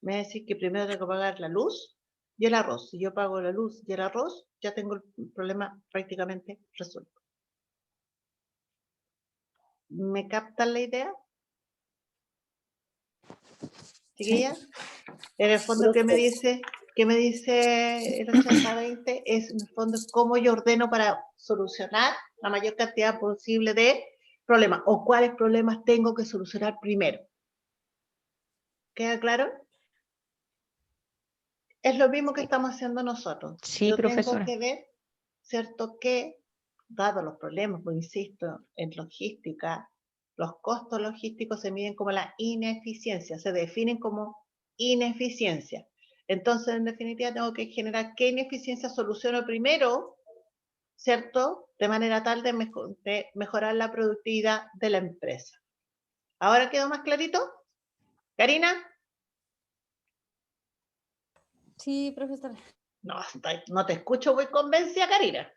Speaker 1: me va a decir que primero tengo que pagar la luz y el arroz. Si yo pago la luz y el arroz, ya tengo el problema prácticamente resuelto. ¿Me captan la idea? ¿Chiquilla? En el fondo, ¿qué me dice el 80-20? Es en el fondo cómo yo ordeno para solucionar la mayor cantidad posible de problemas o cuáles problemas tengo que solucionar primero. ¿Queda claro? Es lo mismo que estamos haciendo nosotros.
Speaker 6: Sí,
Speaker 1: Yo
Speaker 6: profesora.
Speaker 1: tengo que ver, ¿cierto? Que, dado los problemas, pues insisto, en logística, los costos logísticos se miden como la ineficiencia, se definen como ineficiencia. Entonces, en definitiva, tengo que generar qué ineficiencia soluciono primero, ¿cierto? De manera tal de mejorar la productividad de la empresa. ¿Ahora quedó más clarito? Karina,
Speaker 3: Sí, profesora.
Speaker 1: no te escucho muy convencida, Karina.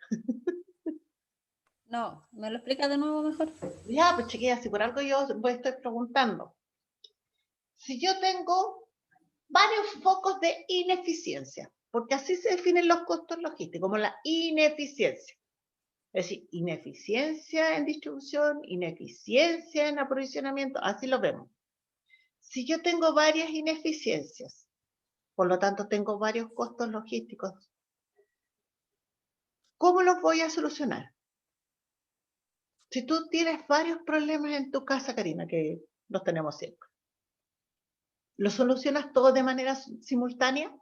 Speaker 3: No, ¿me lo explica de nuevo mejor?
Speaker 1: Ya, pues chiquillas, si por algo yo estoy preguntando. Si yo tengo varios focos de ineficiencia, porque así se definen los costos logísticos, como la ineficiencia. Es decir, ineficiencia en distribución, ineficiencia en aprovisionamiento, así lo vemos. Si yo tengo varias ineficiencias, por lo tanto tengo varios costos logísticos, ¿cómo los voy a solucionar? Si tú tienes varios problemas en tu casa, Karina, que los tenemos siempre, ¿los solucionas todos de manera simultánea?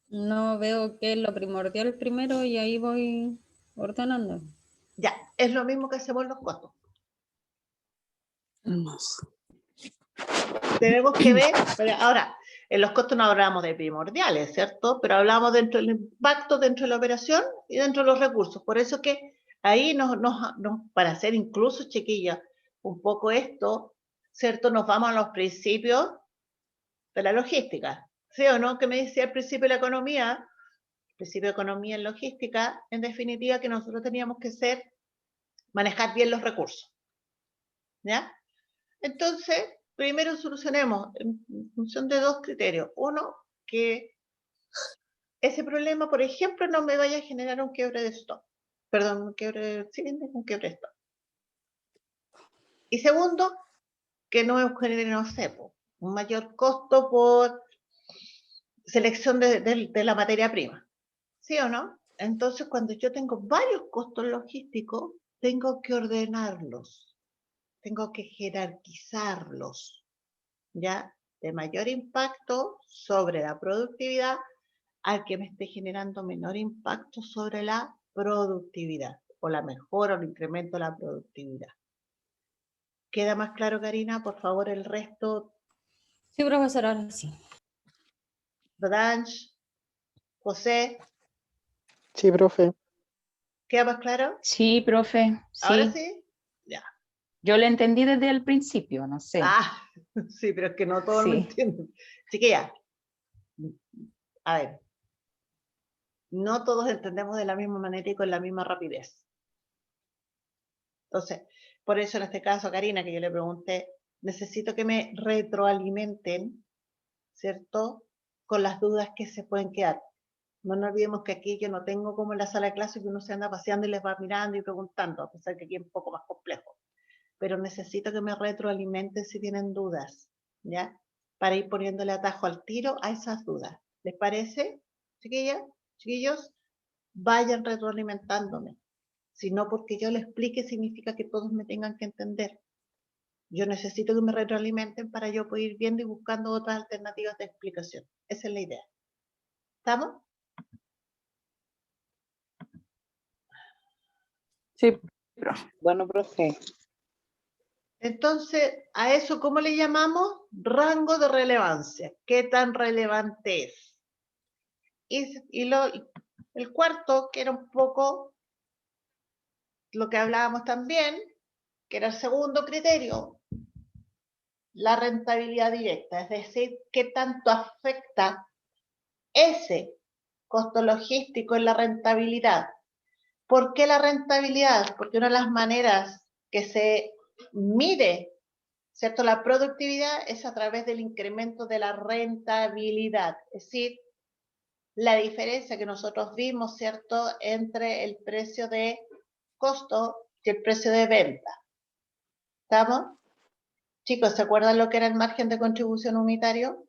Speaker 3: No veo qué es lo primordial primero y ahí voy ordenando.
Speaker 1: Ya, es lo mismo que hacemos en los costos. Tenemos que ver, pero ahora, en los costos no hablamos de primordiales, ¿cierto? Pero hablamos dentro del impacto, dentro de la operación y dentro de los recursos. Por eso que ahí para hacer incluso, chiquillas, un poco esto, ¿cierto? Nos vamos a los principios de la logística, ¿sí o no? Que me decía el principio de la economía, el principio de economía en logística, en definitiva, que nosotros teníamos que manejar bien los recursos, ¿ya? Entonces, primero solucionemos en función de dos criterios. Uno, que ese problema, por ejemplo, no me vaya a generar un quiebre de stock. Perdón, un quiebre de stock. Y segundo, que no genere, no sé, un mayor costo por selección de la materia prima. ¿Sí o no? Entonces, cuando yo tengo varios costos logísticos, tengo que ordenarlos, tengo que jerarquizarlos, ¿ya? De mayor impacto sobre la productividad al que me esté generando menor impacto sobre la productividad, o la mejora o el incremento de la productividad. ¿Queda más claro, Karina? Por favor, el resto.
Speaker 3: Sí, profesora, ahora sí.
Speaker 1: Rodanch, José,
Speaker 7: Sí, profe.
Speaker 1: ¿queda más claro?
Speaker 6: Sí, profe,
Speaker 1: ¿Ahora
Speaker 6: sí.
Speaker 1: sí? Ya.
Speaker 6: Yo lo entendí desde el principio, no sé.
Speaker 1: Ah, sí, pero es que no todos lo
Speaker 6: Sí.
Speaker 1: entienden. Chiquilla, a ver, no todos entendemos de la misma manera y con la misma rapidez. Entonces, por eso en este caso, Karina, que yo le pregunté, necesito que me retroalimenten, ¿cierto? Con las dudas que se pueden quedar. No nos olvidemos que aquí yo no tengo como en la sala de clase que uno se anda paseando y les va mirando y preguntando, a pesar que aquí es un poco más complejo. Pero necesito que me retroalimenten si tienen dudas, ¿ya? Para ir poniéndole atajo al tiro a esas dudas. ¿Les parece, chiquillas? Chiquillos, vayan retroalimentándome. Si no porque yo le explique significa que todos me tengan que entender. Yo necesito que me retroalimenten para yo poder ir viendo y buscando otras alternativas de explicación. Esa es la idea. ¿Estamos?
Speaker 10: Sí,
Speaker 4: Bueno, profe.
Speaker 1: Entonces, a eso, ¿cómo le llamamos? Rango de relevancia. ¿Qué tan relevante es? El cuarto, que era un poco lo que hablábamos también, que era el segundo criterio, la rentabilidad directa, es decir, qué tanto afecta ese costo logístico en la rentabilidad. ¿Por qué la rentabilidad? Porque una de las maneras que se mide, ¿cierto?, la productividad es a través del incremento de la rentabilidad, es decir, la diferencia que nosotros vimos, ¿cierto?, entre el precio de costo y el precio de venta. ¿Estamos? Chicos, ¿se acuerdan lo que era el margen de contribución unitario?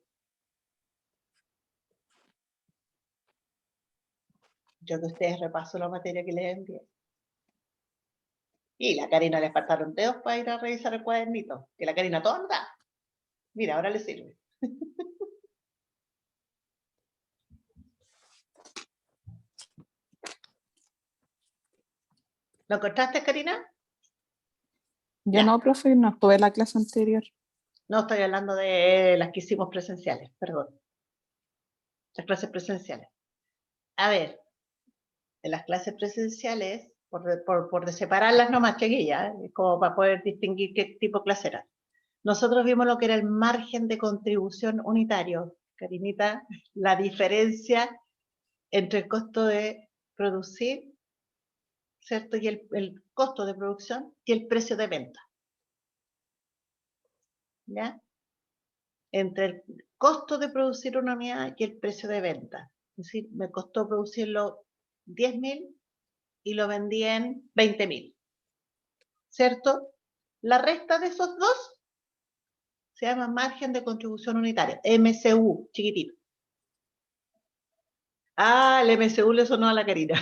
Speaker 1: Yo que ustedes repaso la materia que les envié. Y la Karina le faltaron dedos para ir a revisar el cuadernito, que la Karina todo anda. Mira, ahora le sirve. ¿Lo encontraste, Karina?
Speaker 10: yo
Speaker 1: Ya.
Speaker 10: no, profe, no estuve en la clase anterior.
Speaker 1: No, estoy hablando de las que hicimos presenciales, perdón. Las clases presenciales. A ver, en las clases presenciales, por separarlas nomás, chiquillas, como para poder distinguir qué tipo de clase era. nosotros vimos lo que era el margen de contribución unitario. Karinita, la diferencia entre el costo de producir, ¿cierto? Y el costo de producción y el precio de venta. ¿Ya? Entre el costo de producir una unidad y el precio de venta. Es decir, me costó producirlo 10.000 y lo vendí en 20.000. ¿Cierto? La resta de esos dos se llama margen de contribución unitaria, MCU, chiquitito. Ah, el MCU le sonó a la Karina.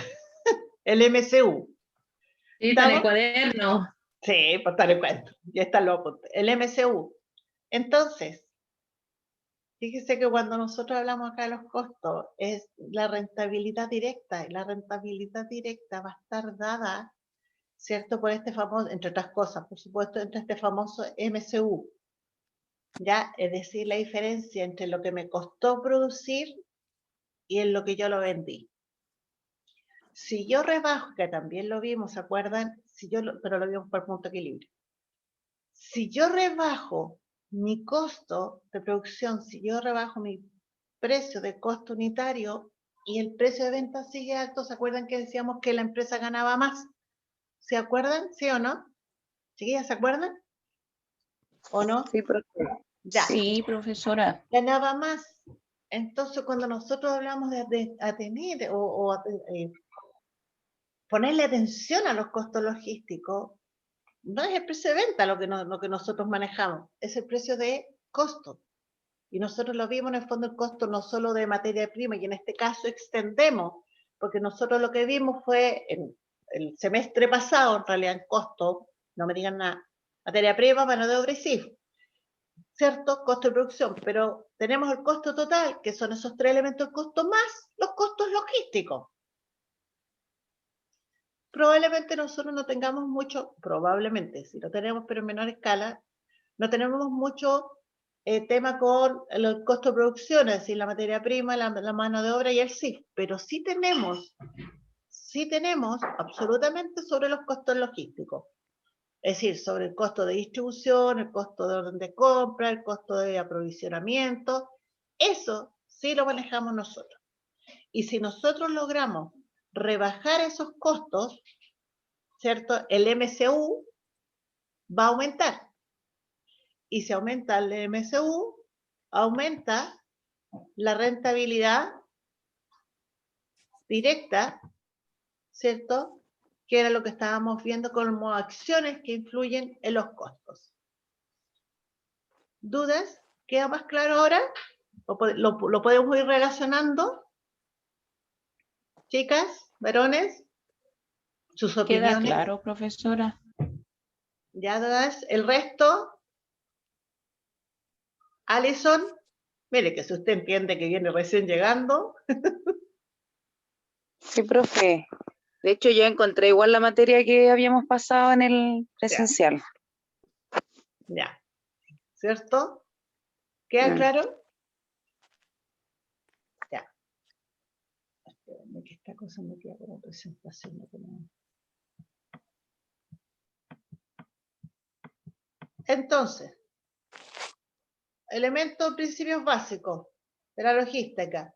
Speaker 1: El MCU.
Speaker 9: Sí, está en el
Speaker 1: ¿Estamos?
Speaker 9: cuaderno.
Speaker 1: Sí, por tal el cuento. Ya está lo apunté. El MCU. Entonces, fíjese que cuando nosotros hablamos acá de los costos, es la rentabilidad directa. Y la rentabilidad directa va a estar dada, ¿cierto? Por este famoso, entre otras cosas, por supuesto, entre este famoso MCU. ¿Ya? Es decir, la diferencia entre lo que me costó producir y en lo que yo lo vendí. Si yo rebajo, que también lo vimos, ¿se acuerdan? Pero lo vimos por punto de equilibrio. Si yo rebajo mi costo de producción, si yo rebajo mi precio de costo unitario y el precio de venta sigue alto, ¿se acuerdan que decíamos que la empresa ganaba más? ¿Se acuerdan? ¿Sí o no? ¿Chiquillas, se acuerdan? ¿O no?
Speaker 4: Sí, profe.
Speaker 1: Ya.
Speaker 6: Sí, profesora.
Speaker 1: Ganaba más. Entonces, cuando nosotros hablamos de atener ponerle atención a los costos logísticos, no es el precio de venta lo que nosotros manejamos, es el precio de costo. Y nosotros lo vimos en el fondo el costo no solo de materia prima, y en este caso extendemos, porque nosotros lo que vimos fue en el semestre pasado, en realidad en costo, no me digan nada, materia prima, mano de obra y CIF, ¿cierto? Costo de producción, pero tenemos el costo total, que son esos 3 elementos de costo, más los costos logísticos. Probablemente nosotros no tengamos mucho, probablemente, si lo tenemos pero en menor escala, no tenemos mucho tema con el costo de producción, es decir, la materia prima, la mano de obra y el CIF, pero sí tenemos absolutamente sobre los costos logísticos. Es decir, sobre el costo de distribución, el costo de orden de compra, el costo de aprovisionamiento, eso sí lo manejamos nosotros. Y si nosotros logramos rebajar esos costos, ¿cierto? El MCU va a aumentar. Y si aumenta el MCU, aumenta la rentabilidad directa, ¿cierto? Que era lo que estábamos viendo como acciones que influyen en los costos. ¿Dudas? ¿Queda más claro ahora? ¿Lo podemos ir relacionando? Chicas, varones, sus opiniones.
Speaker 6: Queda claro, profesora.
Speaker 1: ¿Ya dudas? ¿El resto? Alison, mire que si usted entiende que viene recién llegando.
Speaker 4: Sí, profe. De hecho, yo encontré igual la materia que habíamos pasado en el presencial.
Speaker 1: Ya. ¿Cierto? ¿Queda claro? Ya. Espérame que esta cosa me queda como presentación. Entonces, elementos, principios básicos de la logística.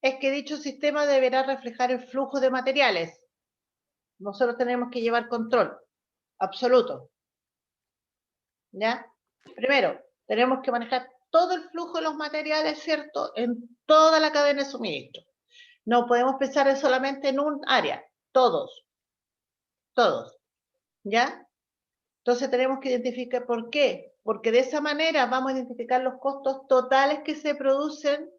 Speaker 1: Es que dicho sistema deberá reflejar el flujo de materiales. Nosotros tenemos que llevar control absoluto. ¿Ya? Primero, tenemos que manejar todo el flujo de los materiales, ¿cierto? En toda la cadena de suministro. No podemos pensar solamente en un área, todos. ¿Ya? Entonces tenemos que identificar por qué. Porque de esa manera vamos a identificar los costos totales que se producen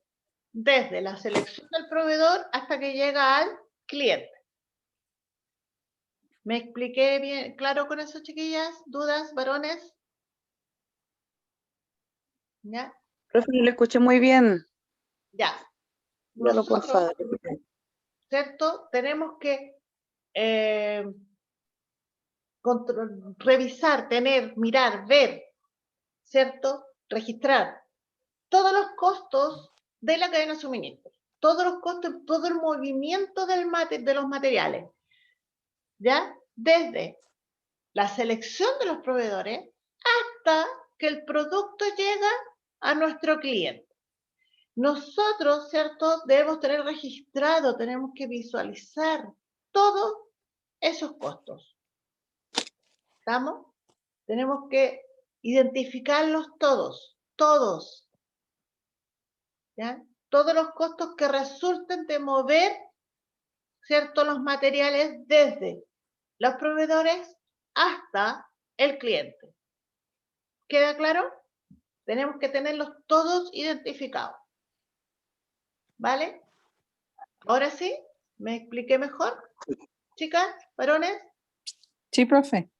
Speaker 1: desde la selección del proveedor hasta que llega al cliente. ¿Me expliqué bien claro con eso, chiquillas? ¿Dudas, varones? ¿Ya?
Speaker 4: Profe, no lo escuché muy bien.
Speaker 1: Ya.
Speaker 4: Dígalo, por favor.
Speaker 1: ¿Cierto? Tenemos que revisar, mirar, ver, ¿cierto? Registrar todos los costos de la cadena de suministro, todos los costos, todo el movimiento de los materiales, ¿ya? Desde la selección de los proveedores hasta que el producto llega a nuestro cliente. Nosotros, ¿cierto? Debemos tener registrado, tenemos que visualizar todos esos costos. ¿Estamos? Tenemos que identificarlos todos. ¿Ya? Todos los costos que resulten de mover, ¿cierto? Los materiales desde los proveedores hasta el cliente. ¿Queda claro? Tenemos que tenerlos todos identificados. ¿Vale? Ahora sí, ¿me expliqué mejor? Chicas, varones.
Speaker 10: Sí, profe.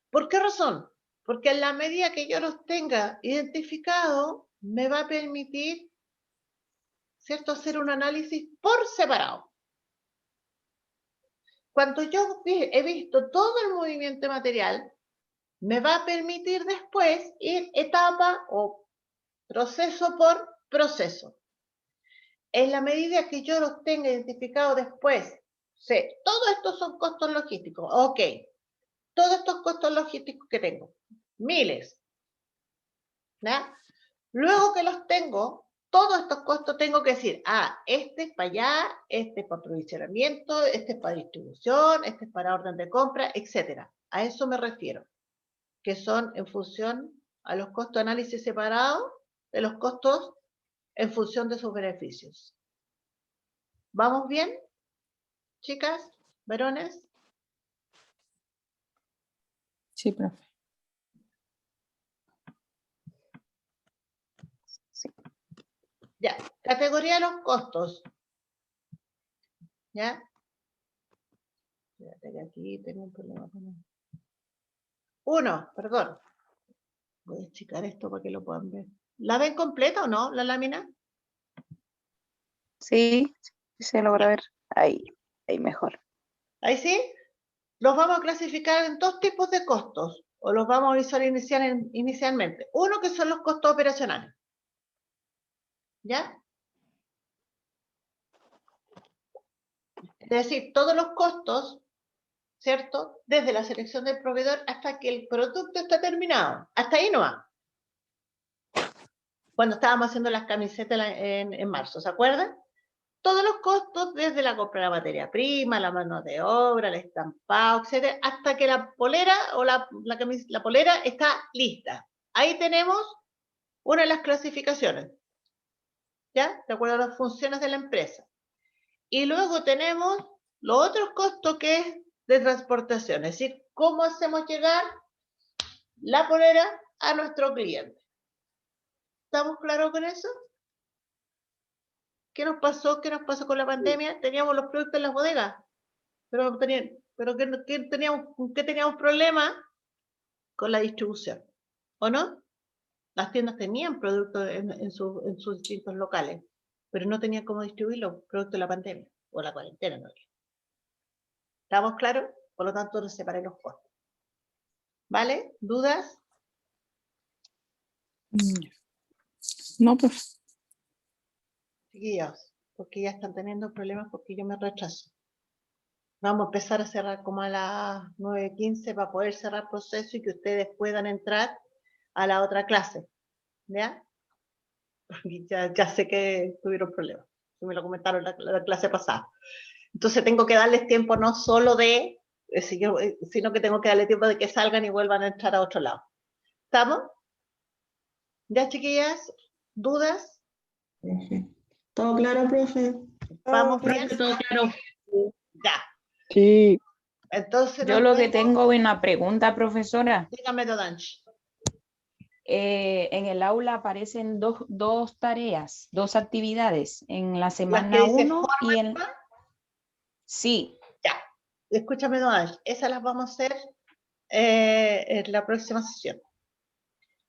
Speaker 1: ¿Por qué razón? Porque en la medida que yo los tenga identificados, me va a permitir, ¿cierto?, hacer un análisis por separado. Cuando yo he visto todo el movimiento material, me va a permitir después ir etapa o proceso por proceso. En la medida que yo los tenga identificados después, sé, todos estos son costos logísticos, ok. Todos estos costos logísticos que tengo, miles. ¿Ya? Luego que los tengo, todos estos costos tengo que decir, este es para allá, este es para aprovisionamiento, este es para distribución, este es para orden de compra, etc. A eso me refiero, que son en función a los costos de análisis separados de los costos en función de sus beneficios. ¿Vamos bien, chicas, varones?
Speaker 10: Sí, profe.
Speaker 1: Ya, categoría de los costos. ¿Ya? Espérate que aquí tengo un problema con él. 1, perdón. Voy a achicar esto para que lo puedan ver. ¿La ven completa o no, la lámina?
Speaker 4: Sí, se logra ver. Ahí mejor.
Speaker 1: ¿Ahí sí? Los vamos a clasificar en dos tipos de costos, o los vamos a visualizar inicialmente. Uno que son los costos operacionales. ¿Ya? Es decir, todos los costos, ¿cierto? Desde la selección del proveedor hasta que el producto está terminado. Hasta ahí no va. Cuando estábamos haciendo las camisetas en marzo, ¿se acuerdan? Todos los costos, desde la compra de la materia prima, la mano de obra, el estampado, etcétera, hasta que la polera o la polera está lista. Ahí tenemos una de las clasificaciones, ¿ya? De acuerdo a las funciones de la empresa. Y luego tenemos los otros costos que es de transportación, es decir, cómo hacemos llegar la polera a nuestro cliente. ¿Estamos claros con eso? ¿Qué nos pasó? ¿Qué nos pasó con la pandemia? Teníamos los productos en las bodegas, pero ¿qué teníamos problemas? Con la distribución, ¿o no? Las tiendas tenían productos en sus distintos locales, pero no tenían cómo distribuirlos, producto de la pandemia, o la cuarentena, ¿no? ¿Estamos claros? Por lo tanto, nos separé los costos. ¿Vale? ¿Dudas?
Speaker 10: No, pues.
Speaker 1: Chiquillos, porque ya están teniendo problemas porque yo me retraso. Vamos a empezar a cerrar como a las 9:15 para poder cerrar proceso y que ustedes puedan entrar a la otra clase. ¿Ya? Porque ya sé que tuvieron problemas. Me lo comentaron la clase pasada. Entonces tengo que darles tiempo no solo de, sino que tengo que darle tiempo de que salgan y vuelvan a entrar a otro lado. ¿Estamos? ¿Ya, chiquillas? ¿Dudas?
Speaker 5: ¿Todo claro, profe?
Speaker 1: ¿Vamos bien?
Speaker 9: Todo claro.
Speaker 1: Ya.
Speaker 2: Sí.
Speaker 1: Entonces
Speaker 6: Yo lo que tengo es una pregunta, profesora.
Speaker 1: Dígame, Dodanch.
Speaker 6: En el aula aparecen dos tareas, dos actividades en la
Speaker 1: Las que
Speaker 6: semana
Speaker 1: dice
Speaker 6: 1 y en...
Speaker 1: forma.
Speaker 6: Sí,
Speaker 1: Ya. Escúchame, Dodanch. Esas las vamos a hacer en la próxima sesión.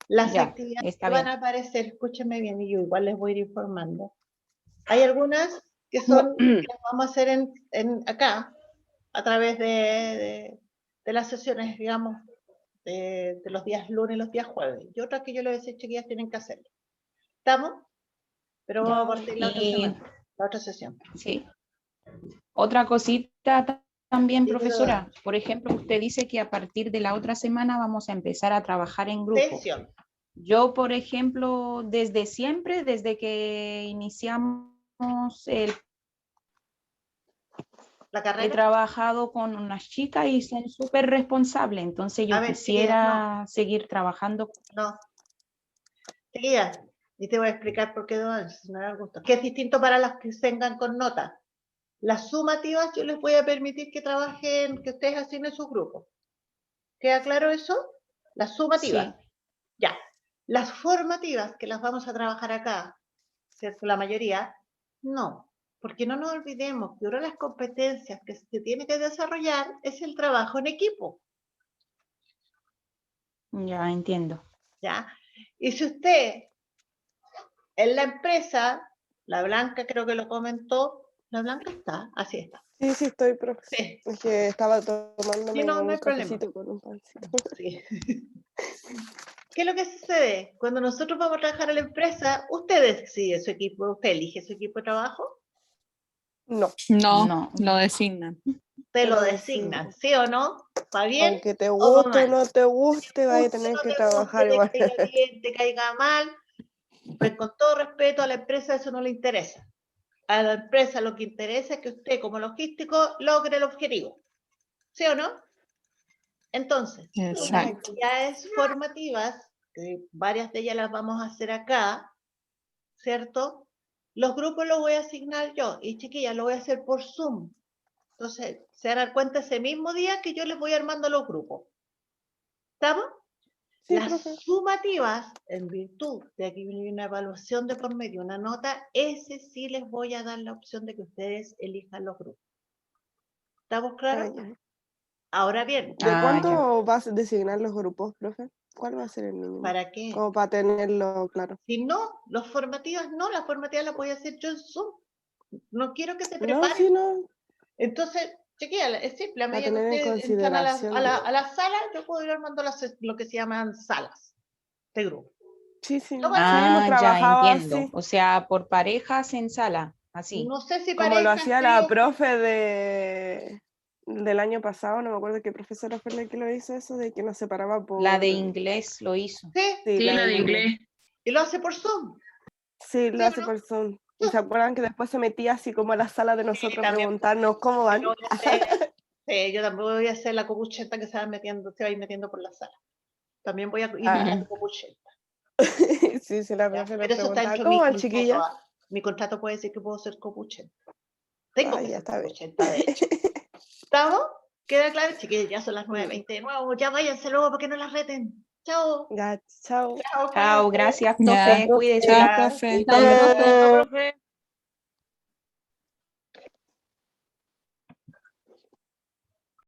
Speaker 1: Las
Speaker 6: ya,
Speaker 1: actividades
Speaker 6: está
Speaker 1: que van
Speaker 6: bien.
Speaker 1: a aparecer, escúchenme bien, y yo igual les voy a ir informando. Hay algunas que son, que las vamos a hacer acá, a través de las sesiones, digamos, de los días lunes y los días jueves. Y otras que yo les voy a decir, chiquillas, tienen que hacerlo. ¿Estamos? Pero
Speaker 6: Ya.
Speaker 1: vamos a partir la otra
Speaker 6: Y-
Speaker 1: semana, la otra sesión.
Speaker 6: Sí. Otra cosita también,
Speaker 1: Dime,
Speaker 6: profesora. Por ejemplo, usted dice que a partir de la otra semana vamos a empezar a trabajar en grupo.
Speaker 1: Sesión.
Speaker 6: Yo, por ejemplo, desde siempre, desde que iniciamos
Speaker 1: La
Speaker 6: he
Speaker 1: carrera.
Speaker 6: trabajado con unas chicas y son súper responsables, entonces yo
Speaker 1: A ver,
Speaker 6: quisiera seguir trabajando.
Speaker 1: No. Chiquillas, y te voy a explicar por qué no, si no les gusta. Que es distinto para las que tengan con nota. Las sumativas yo les voy a permitir que trabajen, que ustedes asignen sus grupos. ¿Queda claro eso? Las sumativas.
Speaker 6: Sí.
Speaker 1: Ya. Las formativas, que las vamos a trabajar acá, ¿cierto? La mayoría, no. Porque no nos olvidemos que una de las competencias que se tiene que desarrollar es el trabajo en equipo.
Speaker 6: Ya entiendo.
Speaker 1: ¿Ya? Y si usted en la empresa, la Blanca creo que lo comentó, la Blanca está, así está.
Speaker 2: Sí, sí, estoy, profe.
Speaker 1: Sí.
Speaker 2: Es que estaba tomándome
Speaker 1: Sí, no
Speaker 2: un
Speaker 1: hay problema.
Speaker 2: cafecito con un pancito.
Speaker 1: Sí. ¿Qué es lo que sucede? Cuando nosotros vamos a trabajar en la empresa, usted decide su equipo, usted elige su equipo de trabajo,
Speaker 2: No,
Speaker 10: No, lo designan.
Speaker 1: usted lo
Speaker 2: Pero
Speaker 1: designan,
Speaker 2: sí.
Speaker 1: ¿sí o no? ¿Va bien?
Speaker 2: aunque te
Speaker 1: ¿O va
Speaker 2: guste o
Speaker 1: mal?
Speaker 2: no te guste, vas a
Speaker 1: Guste,
Speaker 2: tener
Speaker 1: no
Speaker 2: que
Speaker 1: te
Speaker 2: trabajar
Speaker 1: guste,
Speaker 2: igual.
Speaker 1: te caiga bien, te caiga mal, pues con todo respeto a la empresa eso no le interesa. A la empresa lo que interesa es que usted como logístico logre el objetivo, ¿sí o no? Entonces, las
Speaker 10: Exacto.
Speaker 1: actividades formativas, que varias de ellas las vamos a hacer acá, ¿cierto? Los grupos los voy a asignar yo, y chiquillas, lo voy a hacer por Zoom. Entonces, se darán cuenta ese mismo día que yo les voy armando los grupos. ¿Estamos?
Speaker 2: Sí,
Speaker 1: Las
Speaker 2: profe.
Speaker 1: sumativas, en virtud de aquí viene una evaluación de por medio, una nota, ese sí les voy a dar la opción de que ustedes elijan los grupos. ¿Estamos claros?
Speaker 2: Ah, ya.
Speaker 1: Ahora bien,
Speaker 2: ¿De
Speaker 6: Ah,
Speaker 2: cuánto vas a designar los grupos, profe? ¿Cuál va a ser el mínimo?
Speaker 1: ¿para qué?
Speaker 2: Como para tenerlo claro.
Speaker 1: Si no, las formativas las voy a hacer yo en Zoom. No quiero que se
Speaker 2: No,
Speaker 1: preparen.
Speaker 2: sí, no.
Speaker 1: Entonces, chequea, es simple, a
Speaker 2: Para
Speaker 1: medida que
Speaker 2: tener en
Speaker 1: ustedes entran a
Speaker 2: consideración.
Speaker 1: la sala, yo puedo ir armando lo que se llaman salas de grupo.
Speaker 2: Sí, sí.
Speaker 1: No,
Speaker 2: Sí, hemos
Speaker 6: ya
Speaker 2: trabajado
Speaker 6: entiendo.
Speaker 2: así.
Speaker 6: O sea, por parejas en sala, así.
Speaker 1: No sé si
Speaker 2: Como lo
Speaker 1: parejas,
Speaker 2: hacía la
Speaker 1: tríos,
Speaker 2: profe del año pasado, no me acuerdo qué profesora fue la que lo hizo eso, de que nos separaba por...
Speaker 6: La de inglés lo hizo.
Speaker 1: sí,
Speaker 2: Sí,
Speaker 9: Sí, la de inglés.
Speaker 1: y lo hace por Zoom.
Speaker 2: Sí, lo
Speaker 1: ¿Sí o
Speaker 2: hace
Speaker 1: no?
Speaker 2: por Zoom. Y se acuerdan que después se metía así como a la sala de nosotros a
Speaker 1: también.
Speaker 2: preguntarnos cómo van.
Speaker 1: Yo voy a hacer- sí, yo también voy a hacer la copucheta que se va a ir metiendo por la sala. También voy a ir
Speaker 2: Ah.
Speaker 1: a la copucheta.
Speaker 2: Sí, sí, la
Speaker 1: ¿Ya?
Speaker 2: profe nos
Speaker 1: Pero eso está
Speaker 2: preguntaba,
Speaker 1: dentro de
Speaker 2: ¿cómo
Speaker 1: mi
Speaker 2: van,
Speaker 1: contrato.
Speaker 2: chiquillas?
Speaker 1: Mi contrato puede decir que puedo ser copucheta. Tengo
Speaker 2: Ah,
Speaker 1: que
Speaker 2: ya
Speaker 1: ser
Speaker 2: está bien.
Speaker 1: copucheta, de hecho. ¿Estamos? ¿Queda claro? Chiquillos, ya son las 9:20 de nuevo. Ya váyanse luego para que no las reten. Chao.
Speaker 2: Ya, chao.
Speaker 1: Chao,
Speaker 6: Chao, gracias,
Speaker 10: Ya.
Speaker 6: profe. Cuídese.
Speaker 10: Chao, profe.
Speaker 3: Chao, profe.
Speaker 8: Chao, profe.